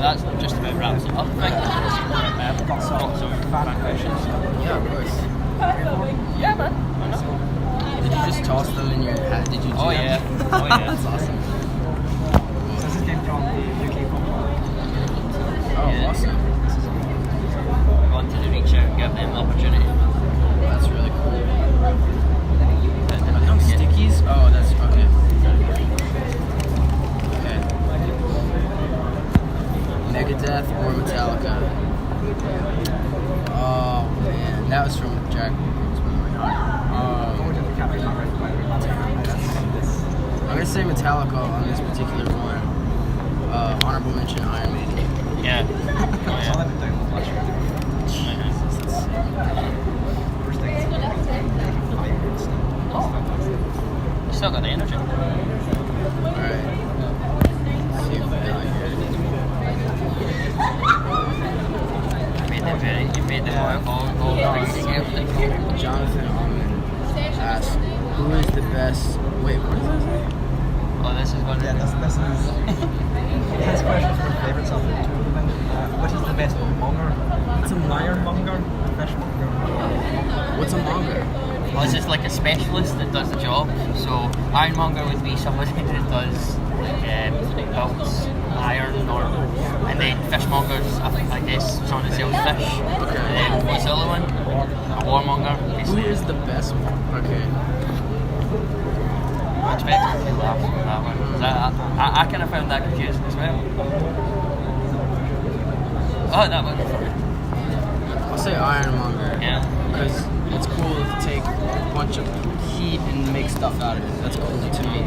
That's just about wraps it up. I've got some fan questions. Yeah, of course. Yeah, man. Why not? Did you just toss them in your hat? Did you? Do Oh that? yeah. Oh yeah. That's awesome. So this came from the UK pop rock. Oh, Yeah. awesome. I wanted to reach out and give them the opportunity. That's really cool. But didn't No get- stickies? Oh, that's okay. Okay. Megadeth or Metallica? Oh man, that was from Jack. Forward to the camera, not right. I'm gonna say Metallica on this particular one. Honorable mention Iron Maiden. Yeah. So I'll let it down. Flash it. First thing. You still got the energy. Alright. See if we got here. You made them all together. Jonathan Almond asked, who is the best... Wait, what does that say? Oh, this is going to Yeah, this is his question for favourites of the tournament. What is the best monger? It's a ironmonger, fishmonger. What's a monger? Well, it's just like a specialist that does the job. So ironmonger would be somebody that does builds iron, or and then fishmongers, I guess, someone that sells fish. And then what's the other one? A warmonger. Who is the best one? Okay. I expect to laugh at that one. 'Cause I kind of found that confusing as well. Oh, that one. I'll say ironmonger. Yeah. Because it's cool to take a bunch of heat and make stuff out of it. That's cool to me.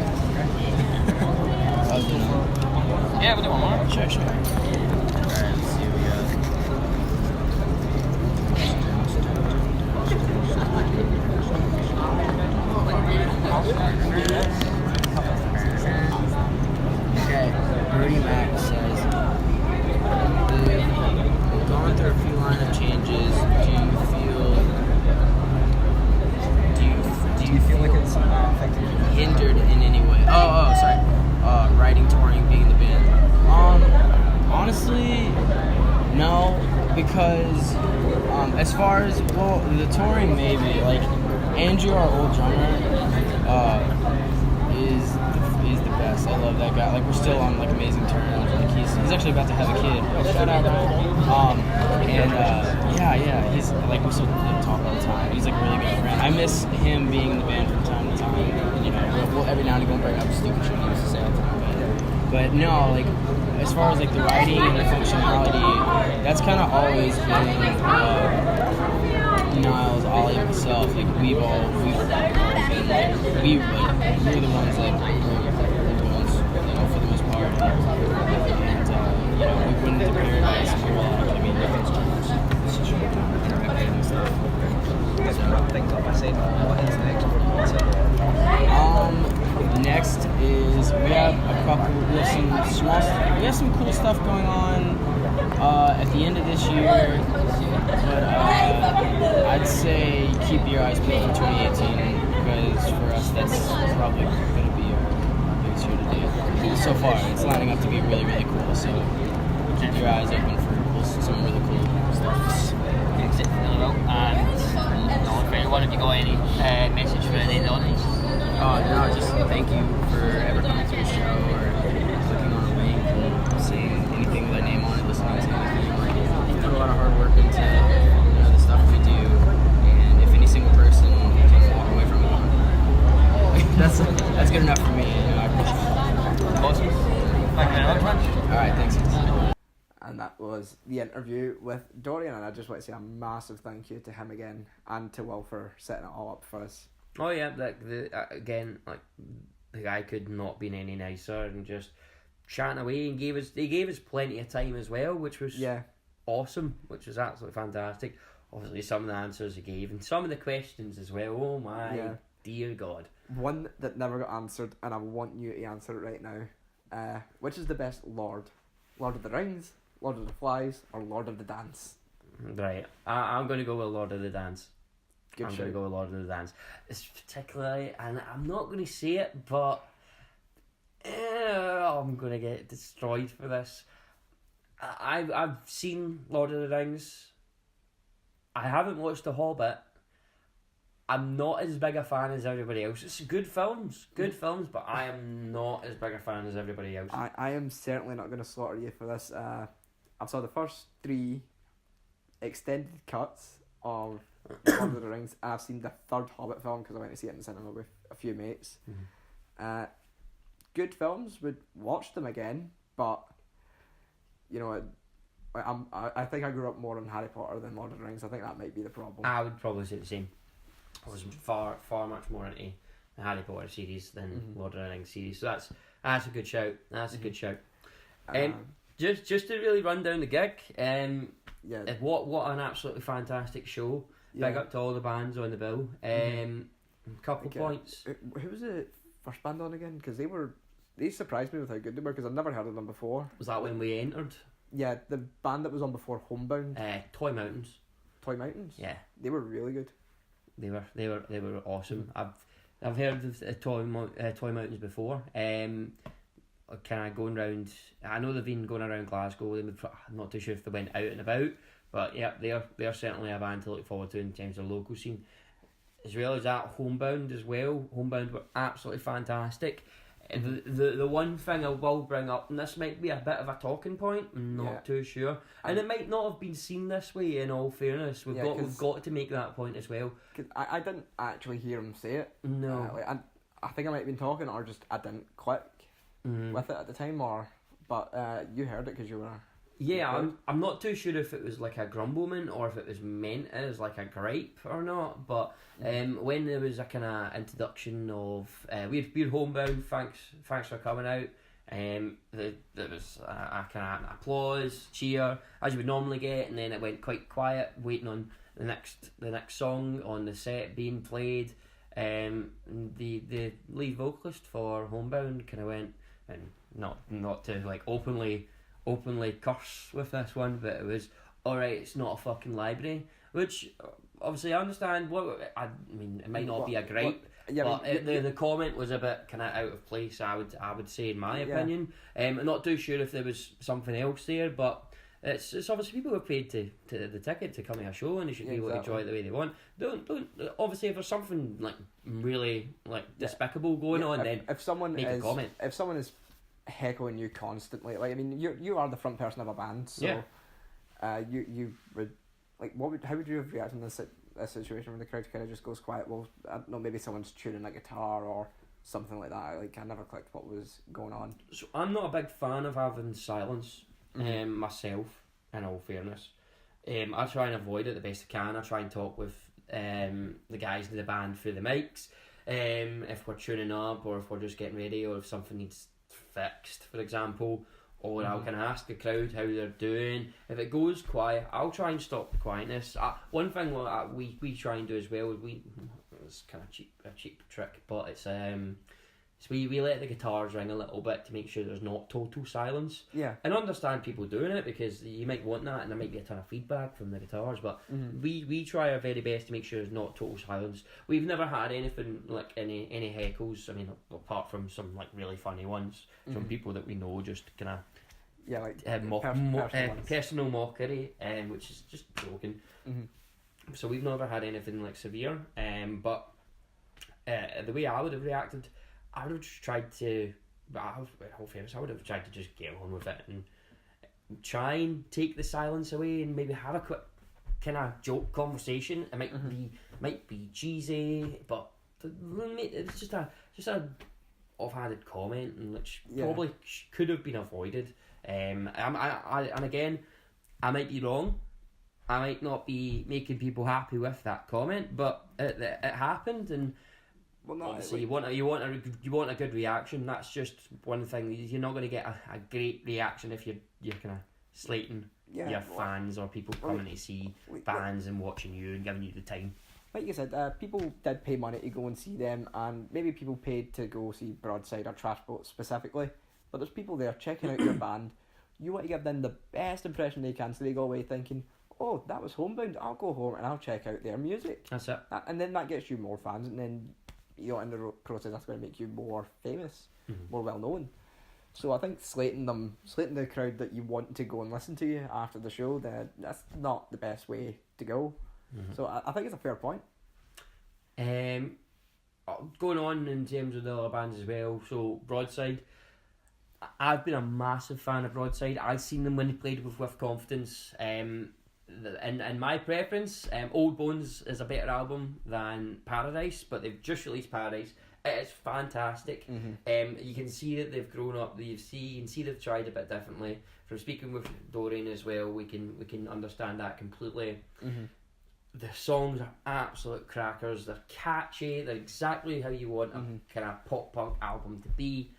You know. Yeah, we'll do one more. Sure. Alright, let's see what we got. Okay, Brody Mac says, we've gone through a few lineup changes. Do you feel like it's affected you? Hindered in any way? Oh, sorry. Writing, touring, being in the band. Honestly, no, because as far as the touring, maybe like Andrew, our old drummer, is the best. I love that guy. Like we're still on like amazing terms. Like he's He's actually about to have a kid. Oh, shout out. Yeah, he's like, we still talk all the time. He's like a really good friend. I miss him being in the band from time to time. You know, we'll every now and again bring up stupid shit he used to say all the time. But no, like, as far as like the writing and the functionality, that's kind of always been Niles, Ollie, and myself. Like we've all been like we're the ones that we're the ones, you know, for the most part. And you know, we went into Paradise for a while. I mean, nothing's changed. It's just interacting and stuff. Guess we'll wrap things up by saying what is next for Broadside? Next is we have some cool stuff going on at the end of this year, but I'd say keep your eyes peeled for 2018 because for us that's probably going to be our biggest year to do. So far, it's lining up to be really, really cool. So keep your eyes open for some really cool stuff. Exit really well. And for anyone, have you got any message for any of the audience? No, just thank you for ever coming to the show or clicking on a link and seeing anything with a name on it, listening to anything. Like, you put a lot of hard work into the stuff we do, and if any single person can walk away from it, that's good enough for me. You know, I appreciate it. Awesome. Thank you very much, man. All right, thanks. And that was the interview with Dorian, and I just want to say a massive thank you to him again and to Will for setting it all up for us. Oh yeah, again, like the guy could not been any nicer and just chatting away and gave us plenty of time as well, which was awesome, which was absolutely fantastic. Obviously, some of the answers he gave and some of the questions as well. Oh my dear God! One that never got answered, and I want you to answer it right now. Which is the best Lord? Lord of the Rings, Lord of the Flies, or Lord of the Dance? Right, I'm going to go with Lord of the Dance. Good I'm shout. going to go with Lord of the Dance. It's particularly, and I'm not going to say it, but I'm going to get destroyed for this. I've seen Lord of the Rings. I haven't watched The Hobbit. I'm not as big a fan as everybody else. It's good films, but I am not as big a fan as everybody else. I am certainly not going to slaughter you for this. I saw the first 3 extended cuts of Lord of the Rings, and I've seen the third Hobbit film because I went to see it in the cinema with a few mates. Good films, would watch them again, but you know, I think I grew up more on Harry Potter than Lord of the Rings. I think that might be the problem. I would probably say the same. I was far much more into the Harry Potter series than Lord of the Rings series, so that's a good shout. That's a good shout. Just to really run down the gig. What an absolutely fantastic show. Big up to all the bands on the bill. Couple points. Who was the first band on again? Because they surprised me with how good they were, because I've never heard of them before. Was that when we entered? Yeah, the band that was on before Homebound. Toy Mountains. Toy Mountains. Yeah, they were really good. They were awesome. I've heard of Toy Mountains before. Kind of going round. I know they've been going around Glasgow. I'm not too sure if they went out and about, but yeah, they are certainly a band to look forward to in terms of local scene. As well as that, Homebound as well. Homebound were absolutely fantastic. And the one thing I will bring up, and this might be a bit of a talking point, I'm not too sure, and it might not have been seen this way. In all fairness, we've got to make that point as well. Cause I didn't actually hear him say it. No, I think I might have been talking, or just I didn't click with it at the time, but you heard it because you were. Yeah, I'm not too sure if it was like a grumblement or if it was meant as like a gripe or not, but when there was a kind of introduction of we're homebound, thanks for coming out, there was a kind of applause, cheer as you would normally get, and then it went quite quiet, waiting on the next song on the set being played. The lead vocalist for Homebound kind of went, and not to like openly curse with this one, but it was alright, it's not a fucking library, which obviously I understand. I mean, it might not be a gripe, but the comment was a bit kind of out of place, I would say, in my opinion. I'm not too sure if there was something else there, but it's obviously people who have paid to the ticket to come to a show, and they should be able to enjoy it the way they want. Don't obviously, if there's something like really like despicable going on, then if someone make a comment. If someone is heckling you constantly. Like, I mean, you are the front person of a band, so you would like how would you have reacted in this situation when the crowd kind of just goes quiet? Well, I don't know, maybe someone's tuning a guitar or something like that. Like, I never clicked what was going on. So I'm not a big fan of having silence myself, in all fairness. I try and avoid it the best I can. I try and talk with the guys in the band through the mics. If we're tuning up or if we're just getting ready or if something needs fixed, for example, or I'll kind of ask the crowd how they're doing. If it goes quiet, I'll try and stop the quietness. One thing we try and do as well, it's kind of a cheap trick, but it's so we let the guitars ring a little bit to make sure there's not total silence. Yeah. And understand people doing it because you might want that and there might be a ton of feedback from the guitars, but we try our very best to make sure there's not total silence. We've never had anything like any heckles, I mean, apart from some like really funny ones from people that we know, just kind of personal mockery, which is just joking. So we've never had anything like severe, but the way I would have reacted, I would have just tried to, I would have tried to just get on with it and try and take the silence away and maybe have a quick kind of joke conversation. It might be cheesy, but it's just a offhanded comment, and which probably could have been avoided. And again, I might be wrong. I might not be making people happy with that comment, but it happened, and obviously you want a good reaction. That's just one thing. You're not going to get a great reaction if you're kind of slating your fans or people coming to see bands and watching you and giving you the time. Like you said, people did pay money to go and see them, and maybe people paid to go see Broadside or Trash Boat specifically, but there's people there checking out your band. You want to give them the best impression they can, so they go away thinking, oh, that was Homebound, I'll go home and I'll check out their music. That's it. And then that gets you more fans, and then in the process that's going to make you more famous, more well known. So I think slating the crowd that you want to go and listen to you after the show, that's not the best way to go. So I think it's a fair point. Going on in terms of the other bands as well, so Broadside, I've been a massive fan of Broadside. I've seen them when they played with Confidence. In my preference, Old Bones is a better album than Paradise, but they've just released Paradise. It's fantastic. You can see that they've grown up. You can see they've tried a bit differently. From speaking with Dorian as well, we can understand that completely. The songs are absolute crackers. They're catchy. They're exactly how you want a kind of pop punk album to be.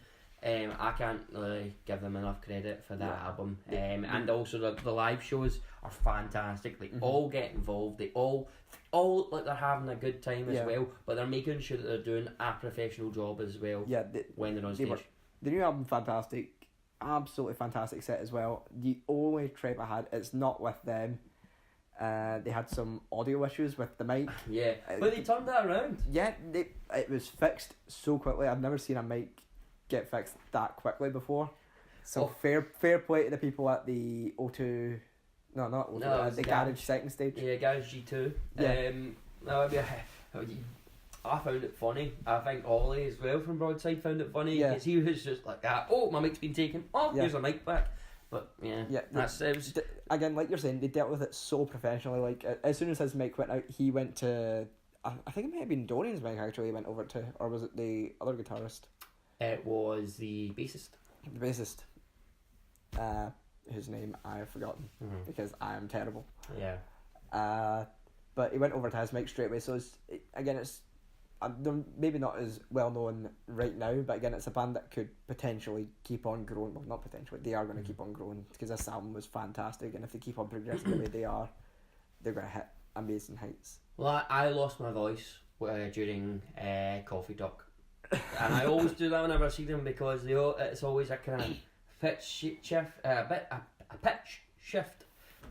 I can't really give them enough credit for that album. And also the live shows are fantastic. They all get involved. They all look like they're having a good time as well, but they're making sure that they're doing a professional job as well when they're on stage. The new album, fantastic. Absolutely fantastic set as well. The only tripe I had, it's not with them. They had some audio issues with the mic. But they turned that around. It was fixed so quickly. I've never seen a mic get fixed that quickly before. So fair play to the people at the O2. No, not O2. The Garage second stage. Yeah, Garage G2. I found it funny. I think Ollie as well from Broadside found it funny because he was just like, oh, my mic's been taken. Oh, here's a mic back. But that's it. Was again, like you're saying, they dealt with it so professionally. Like as soon as his mic went out, he went to. I think it may have been Dorian's mic actually. He went over to, or was it the other guitarist? It was the bassist. The bassist. Whose name I have forgotten because I am terrible. But he went over to his mic straight away. So it's they're maybe not as well known right now, but again, it's a band that could potentially keep on growing. Well, not potentially, they are going to keep on growing because this album was fantastic, and if they keep on progressing the way they are, they're going to hit amazing heights. Well, I lost my voice during Coffee Talk, and I always do that whenever I see them because it's always a kind of pitch shift, a pitch shift.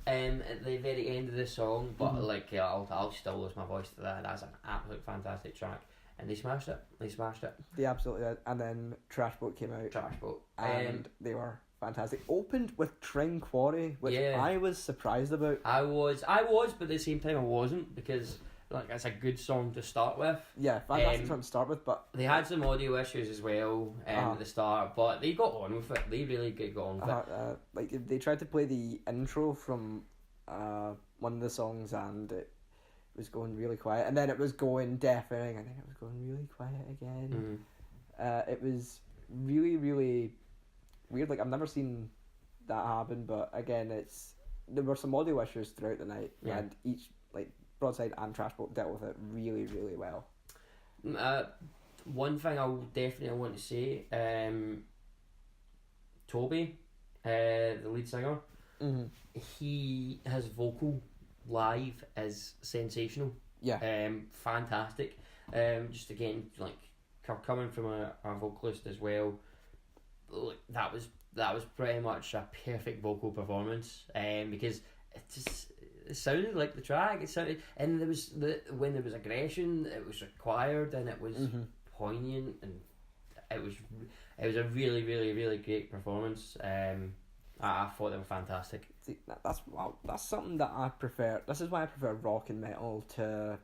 At the very end of the song, but I'll still lose my voice to that. That's an absolute fantastic track, and they smashed it. They absolutely did. And then Trash Boat came out. And they were fantastic. Opened with Tring Quarry, which I was surprised about. I was, but at the same time I wasn't, because like it's a good song to start with. Yeah, fantastic song to start with, but They had some audio issues as well at the start, but they got on with it. They really got on with it. like they tried to play the intro from one of the songs, and it was going really quiet, and then it was going deafening, and then it was going really quiet again. It was really, really weird. Like, I've never seen that happen, but again, there were some audio issues throughout the night, and each, like, Broadside and Trashboat dealt with it really, really well. One thing I definitely want to say, Toby, the lead singer, his vocal live is sensational. Yeah. Fantastic. Just again, like, coming from a vocalist as well, like, that was pretty much a perfect vocal performance. Because it sounded like the track. It sounded, and there was when there was aggression, it was required, and it was poignant, and it was a really, really, really great performance. I thought they were fantastic. See, that's something that I prefer. This is why I prefer rock and metal to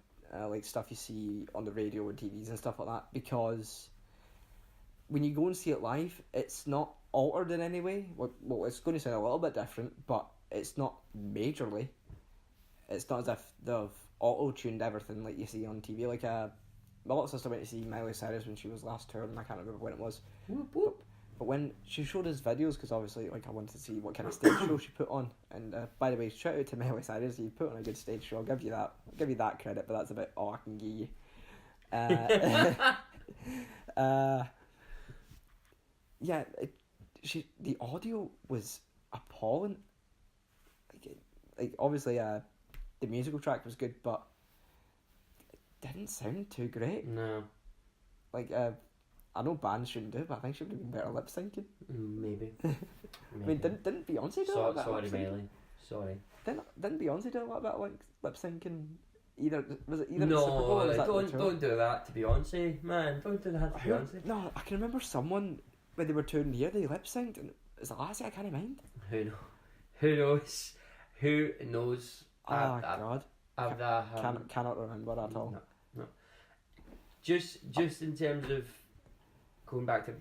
like stuff you see on the radio and TVs and stuff like that, because when you go and see it live, it's not altered in any way. Well, it's going to sound a little bit different, but it's not majorly. It's not as if they've auto-tuned everything like you see on TV. Like, my little sister went to see Miley Cyrus when she was last touring, I can't remember when it was. Whoop, whoop. But when she showed us videos, because obviously, like, I wanted to see what kind of stage show she put on. And by the way, shout out to Miley Cyrus, you put on a good stage show. I'll give you that credit, but that's about all I can give you. Yeah, the audio was appalling. Like obviously, the musical track was good, but it didn't sound too great. No. Like, I know bands shouldn't do it, but I think she would have been better lip syncing. Maybe. I mean, didn't Beyonce do a little bit of lip syncing? Sorry, Miley. Sorry. Didn't Beyonce do a little bit of like lip syncing? Was it either no, Super Bowl or was that don't do that to Beyonce, man. Don't do that to Beyonce. No, I can remember someone when they were touring here, they lip synced, and it's the last thing I can't mind. Who knows? Who knows? God. I've cannot remember at all. No. Just in terms of going back to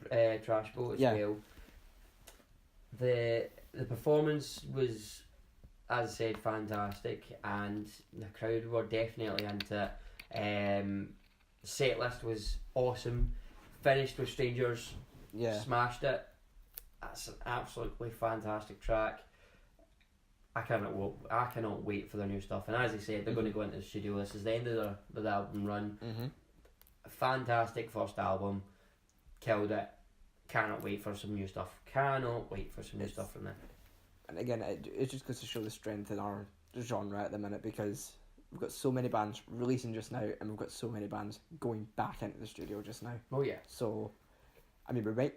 Trashboat as well, the performance was, as I said, fantastic, and the crowd were definitely into it. Set list was awesome. Finished with Strangers. Yeah. Smashed it. That's an absolutely fantastic track. I cannot wait for their new stuff. And as I said, they're going to go into the studio. This is the end of their album run. A fantastic first album. Killed it. Cannot wait for some new stuff. Cannot wait for some new stuff from them. And again, it just goes to show the strength in our genre at the minute, because we've got so many bands releasing just now, and we've got so many bands going back into the studio just now. Oh yeah. So, I mean, we might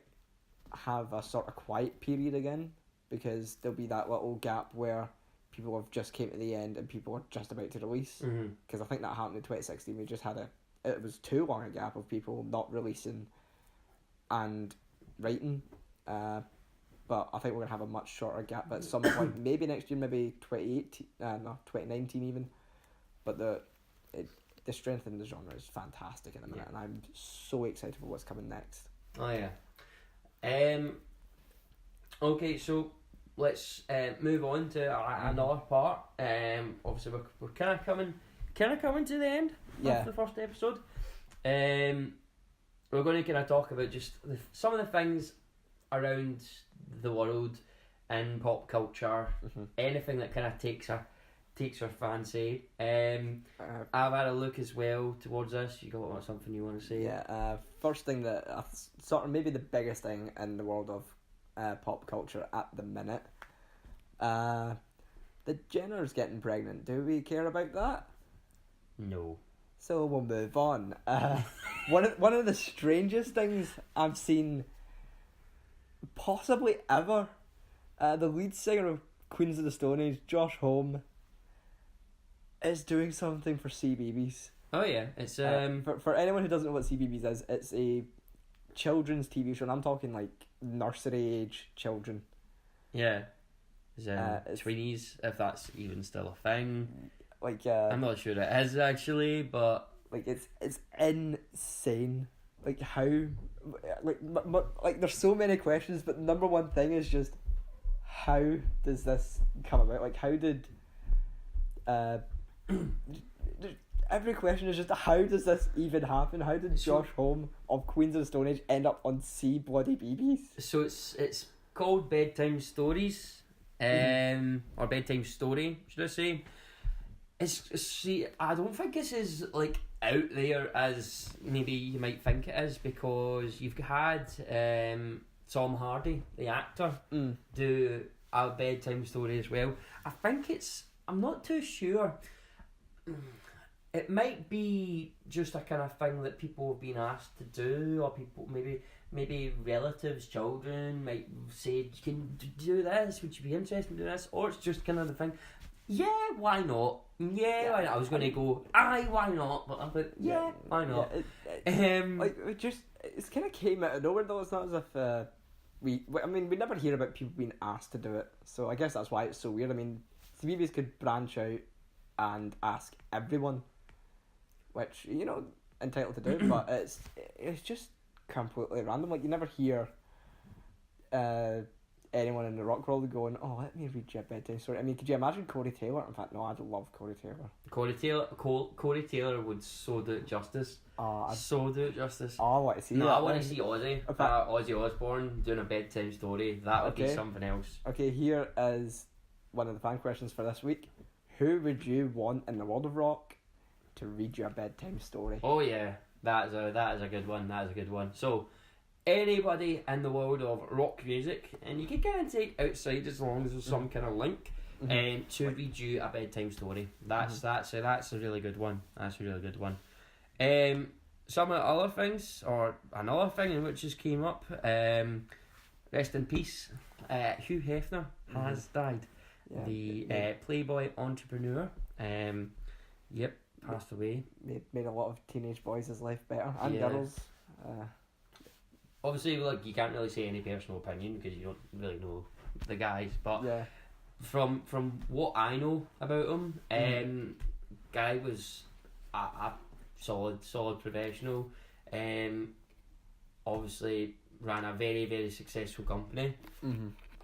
have a sort of quiet period again, because there'll be that little gap where people have just came to the end and people are just about to release. Because I think that happened in 2016. We just had it was too long a gap of people not releasing and writing. But I think we're going to have a much shorter gap at some point, maybe next year, maybe 2019 even. But the strength in the genre is fantastic at the minute, and I'm so excited for what's coming next. Oh yeah. Okay, so let's move on to another part. Obviously we're kind of coming to the end of the first episode. We're going to kind of talk about just some of the things around the world and pop culture, anything that kind of takes our fancy. I've had a look as well towards this. You got something you want to say? Yeah. First thing that sort of maybe the biggest thing in the world of pop culture at the minute. The Jenners getting pregnant. Do we care about that? No. So we'll move on. One of the strangest things I've seen possibly ever, the lead singer of Queens of the Stone Age, Josh Homme, is doing something for CBeebies. Oh yeah, it's for anyone who doesn't know what CBeebies is, it's a children's TV show, and I'm talking like nursery age children. Yeah. It's tweenies, if that's even still a thing. Like I'm not sure it is actually, but like it's insane. Like how, like there's so many questions, but number one thing is just how does this come about? Like how did every question is just how does this even happen? How did Josh Homme of Queens of the Stone Age end up on C Bloody BBs? so it's called Bedtime Stories, or Bedtime Story, should I say? See, I don't think this is like out there as maybe you might think it is, because you've had Tom Hardy, the actor, do a bedtime story as well. I think I'm not too sure. It might be just a kind of thing that people have been asked to do, or people maybe relatives, children might say, "You can do this. Would you be interested in doing this?" Or it's just kind of the thing. Yeah, why not? Yeah, why not? I was going to go, why not? But I'm like, why not? It's kind of came out of nowhere though. It's not as if we never hear about people being asked to do it. So I guess that's why it's so weird. I mean, CBeebies could branch out and ask everyone, which entitled to do, but it's just completely random. Like you never hear anyone in the rock world going, "Oh, let me read you a bedtime story." I mean, could you imagine Corey Taylor? In fact, no, I'd love Corey Taylor. Corey Taylor would so do it justice. So do it justice. I want to see No, that. I want to see Ozzy Osbourne doing a bedtime story. That would be something else. Okay, here is one of the fan questions for this week. Who would you want in the world of rock to read you a bedtime story? Oh yeah, that is a good one. That is a good one. So, anybody in the world of rock music, and you can kind of take outside as long as there's some kind of link, to read you a bedtime story. That's a really good one. That's a really good one. Some of the other things, or another thing which just came up, rest in peace, Hugh Hefner has died. Yeah, the Playboy entrepreneur. Passed away. Made a lot of teenage boys' life better, and girls. Obviously, like, you can't really say any personal opinion because you don't really know the guys, but from what I know about him, guy was a solid professional. Obviously ran a very, very successful company.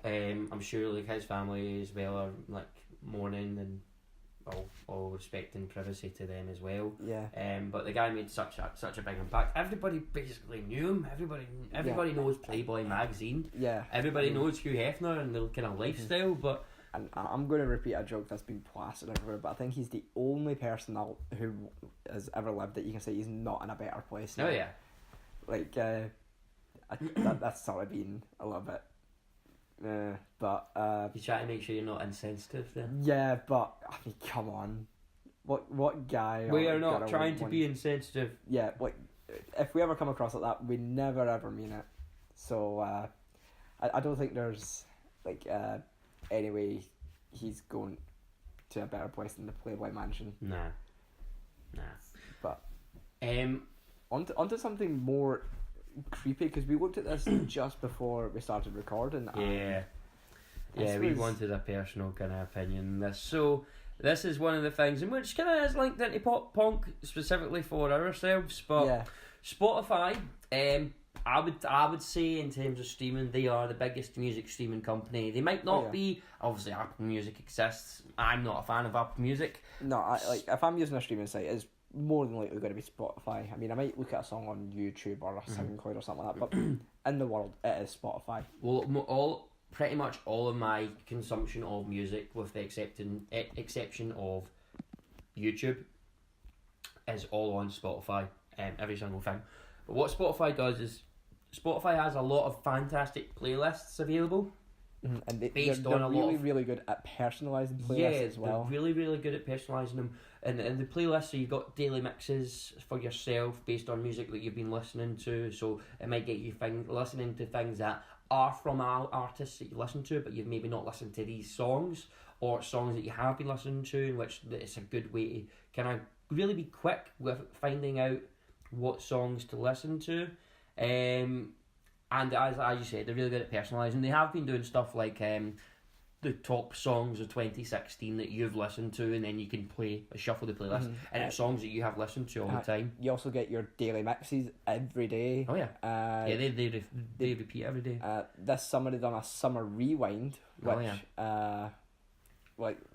I'm sure like his family as well are like mourning and all respect and privacy to them as well. But the guy made such a big impact. Everybody basically knew him. Everybody knows Playboy magazine. Everybody knows Hugh Hefner and the kind of lifestyle. But and I'm going to repeat a joke that's been plastered everywhere, but I think he's the only person who has ever lived that you can say he's not in a better place now. Like that's sort of been a little bit. But you try to make sure you're not insensitive then. Yeah, but I mean, come on, what guy? We are not trying to be insensitive. Yeah, like if we ever come across like that, we never ever mean it. So I don't think there's like any way he's going to a better place than the Playboy Mansion. Nah. But onto something more creepy, because we looked at this just before we started recording. We wanted a personal kind of opinion. So this is one of the things, and which kind of is linked into pop punk specifically for ourselves. But Spotify, I would say in terms of streaming, they are the biggest music streaming company. They might not be. Obviously, Apple Music exists. I'm not a fan of Apple Music. No, if I'm using a streaming site, it's more than likely going to be Spotify. I mean, I might look at a song on YouTube or a SoundCloud or something like that, but in the world, it is Spotify. Well, pretty much all of my consumption of music, with the exception of YouTube, is all on Spotify. Every single thing. But what Spotify does is, Spotify has a lot of fantastic playlists available. And they're really really good at personalising playlists as well. They're really, really good at personalising them. And the playlists, so you've got daily mixes for yourself based on music that you've been listening to. So it might get you listening to things that are from artists that you listen to, but you've maybe not listened to these songs, or songs that you have been listening to, in which it's a good way to kind of really be quick with finding out what songs to listen to. And as you said, they're really good at personalising. They have been doing stuff like the top songs of 2016 that you've listened to, and then you can shuffle the playlist, and it's songs that you have listened to all the time. You also get your daily mixes every day. Oh yeah, they repeat every day. This summer they done a summer rewind, which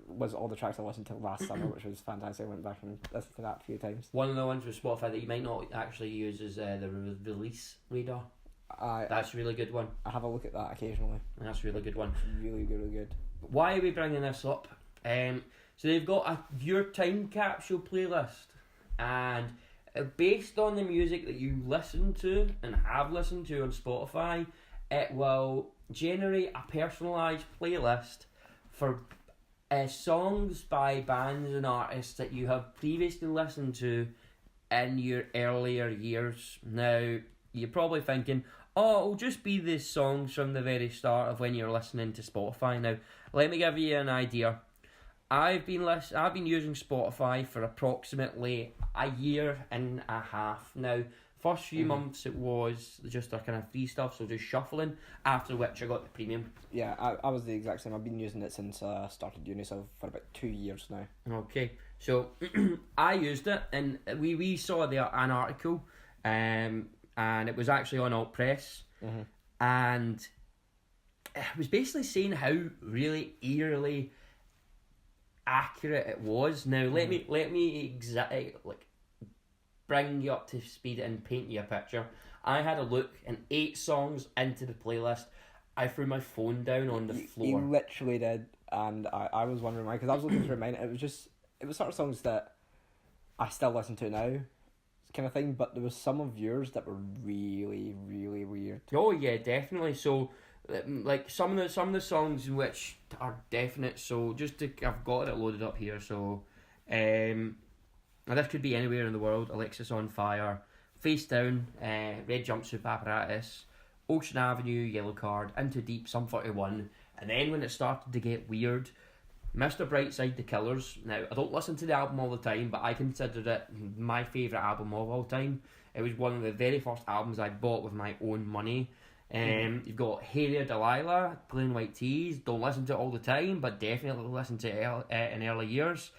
was all the tracks I listened to last summer, which was fantastic. I went back and listened to that a few times. One of the ones with Spotify that you might not actually use is the release radar. That's a really good one. I have a look at that occasionally. That's a really good one. It's really good. Why are we bringing this up? So they've got a Your Time Capsule playlist, and based on the music that you listen to and have listened to on Spotify, it will generate a personalised playlist for songs by bands and artists that you have previously listened to in your earlier years. Now, you're probably thinking, oh, it'll just be the songs from the very start of when you're listening to Spotify. Now, let me give you an idea. I've been using Spotify for approximately a year and a half now. First few months it was just a kind of free stuff, so just shuffling, after which I got the premium. Yeah, I was the exact same. I've been using it since I started uni, so for about 2 years now. Okay, so I used it, and we saw an article, and it was actually on Alt Press, and it was basically saying how really eerily accurate it was. Now let me bring you up to speed and paint you a picture. I had a look, and 8 songs into the playlist, I threw my phone down on the floor. You literally did, and I was wondering why, because I was looking through mine. It was sort of songs that I still listen to now, kind of thing, but there was some of yours that were really, really weird. Oh yeah, definitely. So like some of the songs in which are definite. So I've got it loaded up here. So now this could be anywhere in the world. Alexis on Fire, Face Down, Red Jumpsuit Apparatus, Ocean Avenue, Yellow Card, Into Deep, Sum 41, and then when it started to get weird, Mr. Brightside, The Killers. Now, I don't listen to the album all the time, but I consider it my favourite album of all time. It was one of the very first albums I bought with my own money. You've got Hey There Delilah, Plain White Tees. Don't listen to it all the time, but definitely listen to it in early years.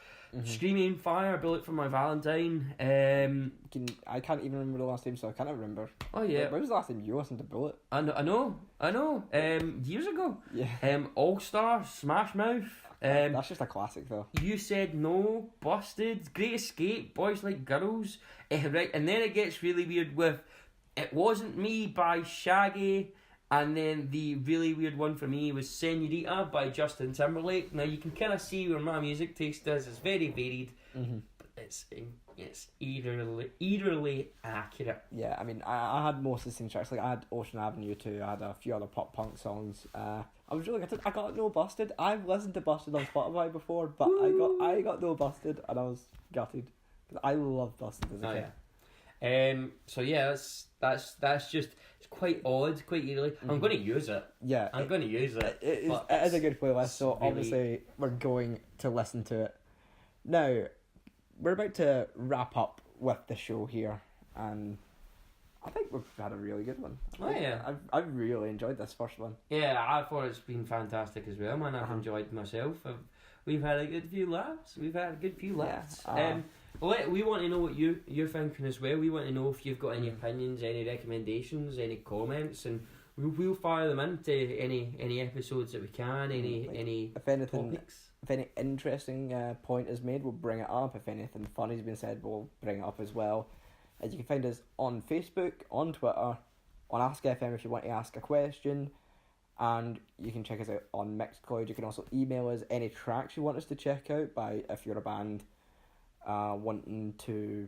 Screaming Fire, Bullet for My Valentine. I can't even remember the last name, so I can't remember. Oh yeah. When was the last time you listened to Bullet? I know. Years ago. Yeah. All Star, Smash Mouth. That's just a classic though. You Said No, Busted, Great Escape, Boys Like Girls. Right, and then it gets really weird with It Wasn't Me by Shaggy, and then the really weird one for me was Senorita by Justin Timberlake. Now you can kind of see where my music taste is. It's very varied, but it's eerily accurate. Yeah, I mean, I had most of the same tracks. Like I had Ocean Avenue too. I had a few other pop punk songs. I was really gutted. I got no Busted. I've listened to Busted on Spotify before, but I got no Busted, and I was gutted because I love Busted as a kid. Yeah. So yeah, that's just, it's quite odd, quite eerily. I'm going to use it. Yeah, I'm going to use it. It is a good playlist. So really, obviously we're going to listen to it. Now, we're about to wrap up with the show here, and I think we've had a really good one. I've really enjoyed this first one. Yeah, I thought it's been fantastic as well, man. I've enjoyed myself. We've had a good few laughs. Yeah. We want to know what you're thinking as well. We want to know if you've got any opinions, any recommendations, any comments, and we'll fire them into any episodes that we can. Any if anything, topics. If any interesting point is made, we'll bring it up. If anything funny's been said, we'll bring it up as well. And you can find us on Facebook, on Twitter, on Ask FM if you want to ask a question, and you can check us out on Mixcloud. You can also email us any tracks you want us to check out if you're a band wanting to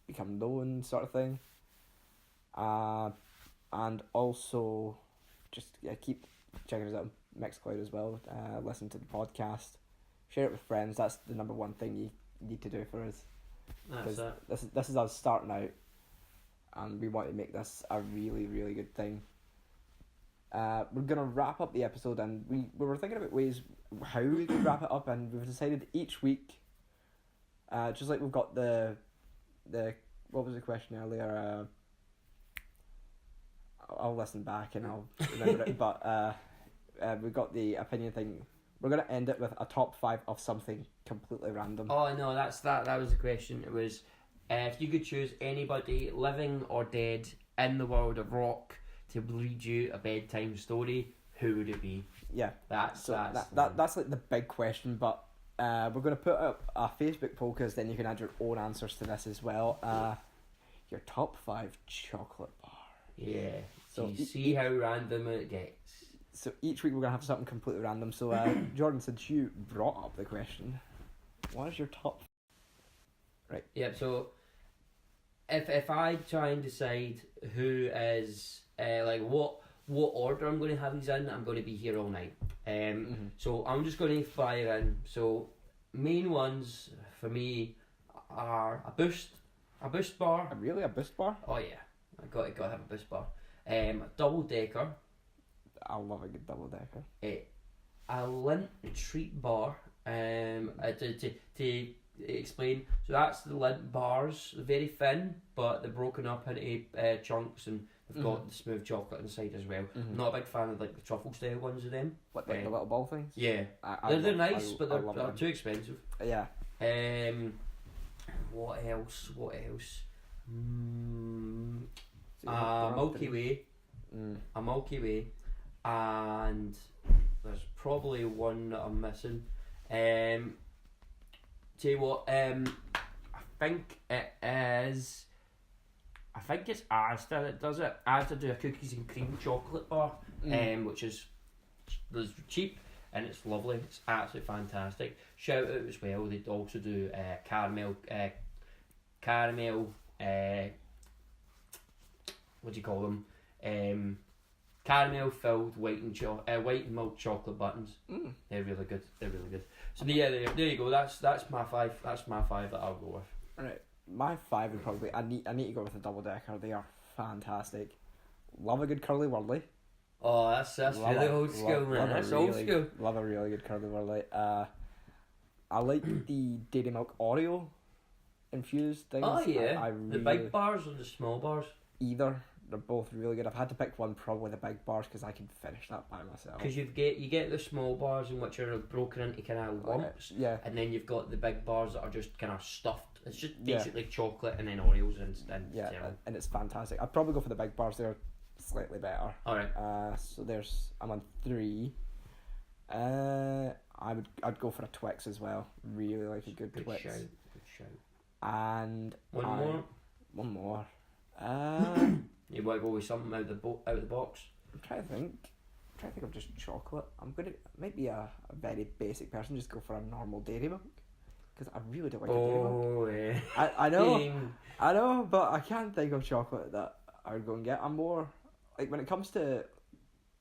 become known, sort of thing. And also just keep checking us out on Mixcloud as well. Listen to the podcast, share it with friends. That's the number one thing you need to do for us. That's it. This is us starting out, and we want to make this a really, really good thing. We're gonna wrap up the episode, and we were thinking about ways how we could wrap it up, and we've decided each week, just like we've got the what was the question earlier? I'll listen back and I'll remember it. But we've got the opinion thing. We're gonna end it with a top 5 of something completely random. Oh no, that was the question. It was if you could choose anybody, living or dead, in the world of rock to read you a bedtime story, who would it be? Yeah, That's like the big question. But we're gonna put up a Facebook poll because then you can add your own answers to this as well. Your top 5 chocolate bar. Yeah. So So you see how random it gets. So each week we're gonna have something completely random. So Jordan, since you brought up the question, what is your top? Right. Yep. So if I try and decide who is like what order I'm going to have these in, I'm going to be here all night. So I'm just going to fire in. So main ones for me are a boost bar. Really, a boost bar? Oh yeah, I got to have a boost bar. A double decker. I love a good double decker. A lint treat bar. To explain, so that's the lint bars, very thin, but they're broken up into chunks, and they've got the smooth chocolate inside as well. I'm not a big fan of like the truffle style ones of them. What, like the little ball things? Yeah, they're nice, but they're too expensive. Yeah. What else? Milky Way. A Milky Way, and there's probably one that I'm missing. Tell you what, I think it is. I think it's Asda that does it. Asda do a cookies and cream chocolate bar, which is cheap and it's lovely. It's absolutely fantastic. Shout out as well. They also do caramel. What do you call them? Caramel filled white and milk chocolate buttons. They're really good. So yeah, there you go. That's my 5. That's my 5 that I'll go with. Right, my 5 would probably. I need to go with a double decker. They are fantastic. Love a good curly whirly. Oh, that's really old school, man. That's old school. Love a really good curly whirly. I like the Dairy Milk Oreo infused things. Oh yeah, I really, the big bars or the small bars? Either. They're both really good. I've had to pick one, probably the big bars, because I can finish that by myself. Because you get the small bars in which are broken into kind of lumps, yeah, and then you've got the big bars that are just kind of stuffed. It's just basically chocolate and then Oreos and yeah, and it's fantastic. I'd probably go for the big bars. They're slightly better. All right. So I'm on 3. I'd go for a Twix as well. Really like a good Twix. Good shout. And One more. You want to go with something out of the box? I'm trying to think of just chocolate. Might be a very basic person, just go for a normal Dairy Milk, because I really don't like a Dairy Milk. Oh yeah. I know, but I can't think of chocolate that I would go and get. I'm more like, when it comes to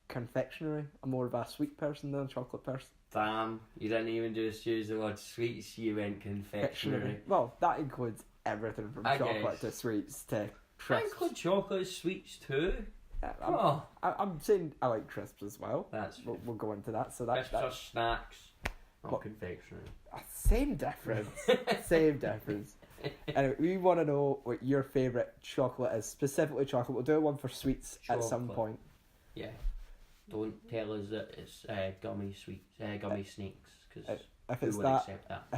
confectionery, I'm more of a sweet person than a chocolate person. Damn, you didn't even just use the word sweets, you went confectionery. Well, that includes everything from chocolate to sweets to crisps. I include chocolate sweets too. Yeah, I'm saying I like crisps as well. That's we'll go into that. So crisps are snacks, not confectionery. Same difference. Same difference. Anyway, we want to know what your favourite chocolate is, specifically chocolate. We'll do one for sweets at some point. Yeah. Don't tell us that it's gummy snakes, because if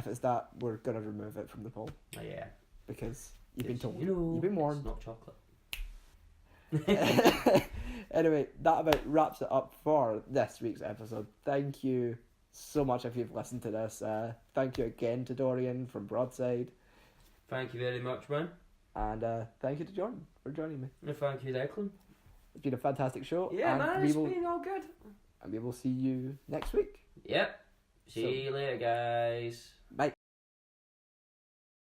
it's that, we're gonna remove it from the poll. Oh, yeah. Because you've been told. You've been warned. It's not chocolate. Anyway, that about wraps it up for this week's episode. Thank you so much if you've listened to this. Thank you again to Dorian from Broadside. Thank you very much, man. And thank you to Jordan for joining me. And thank you, Declan. It's been a fantastic show. Yeah, man, it's been all good. And we will see you next week. Yep. See you later, guys.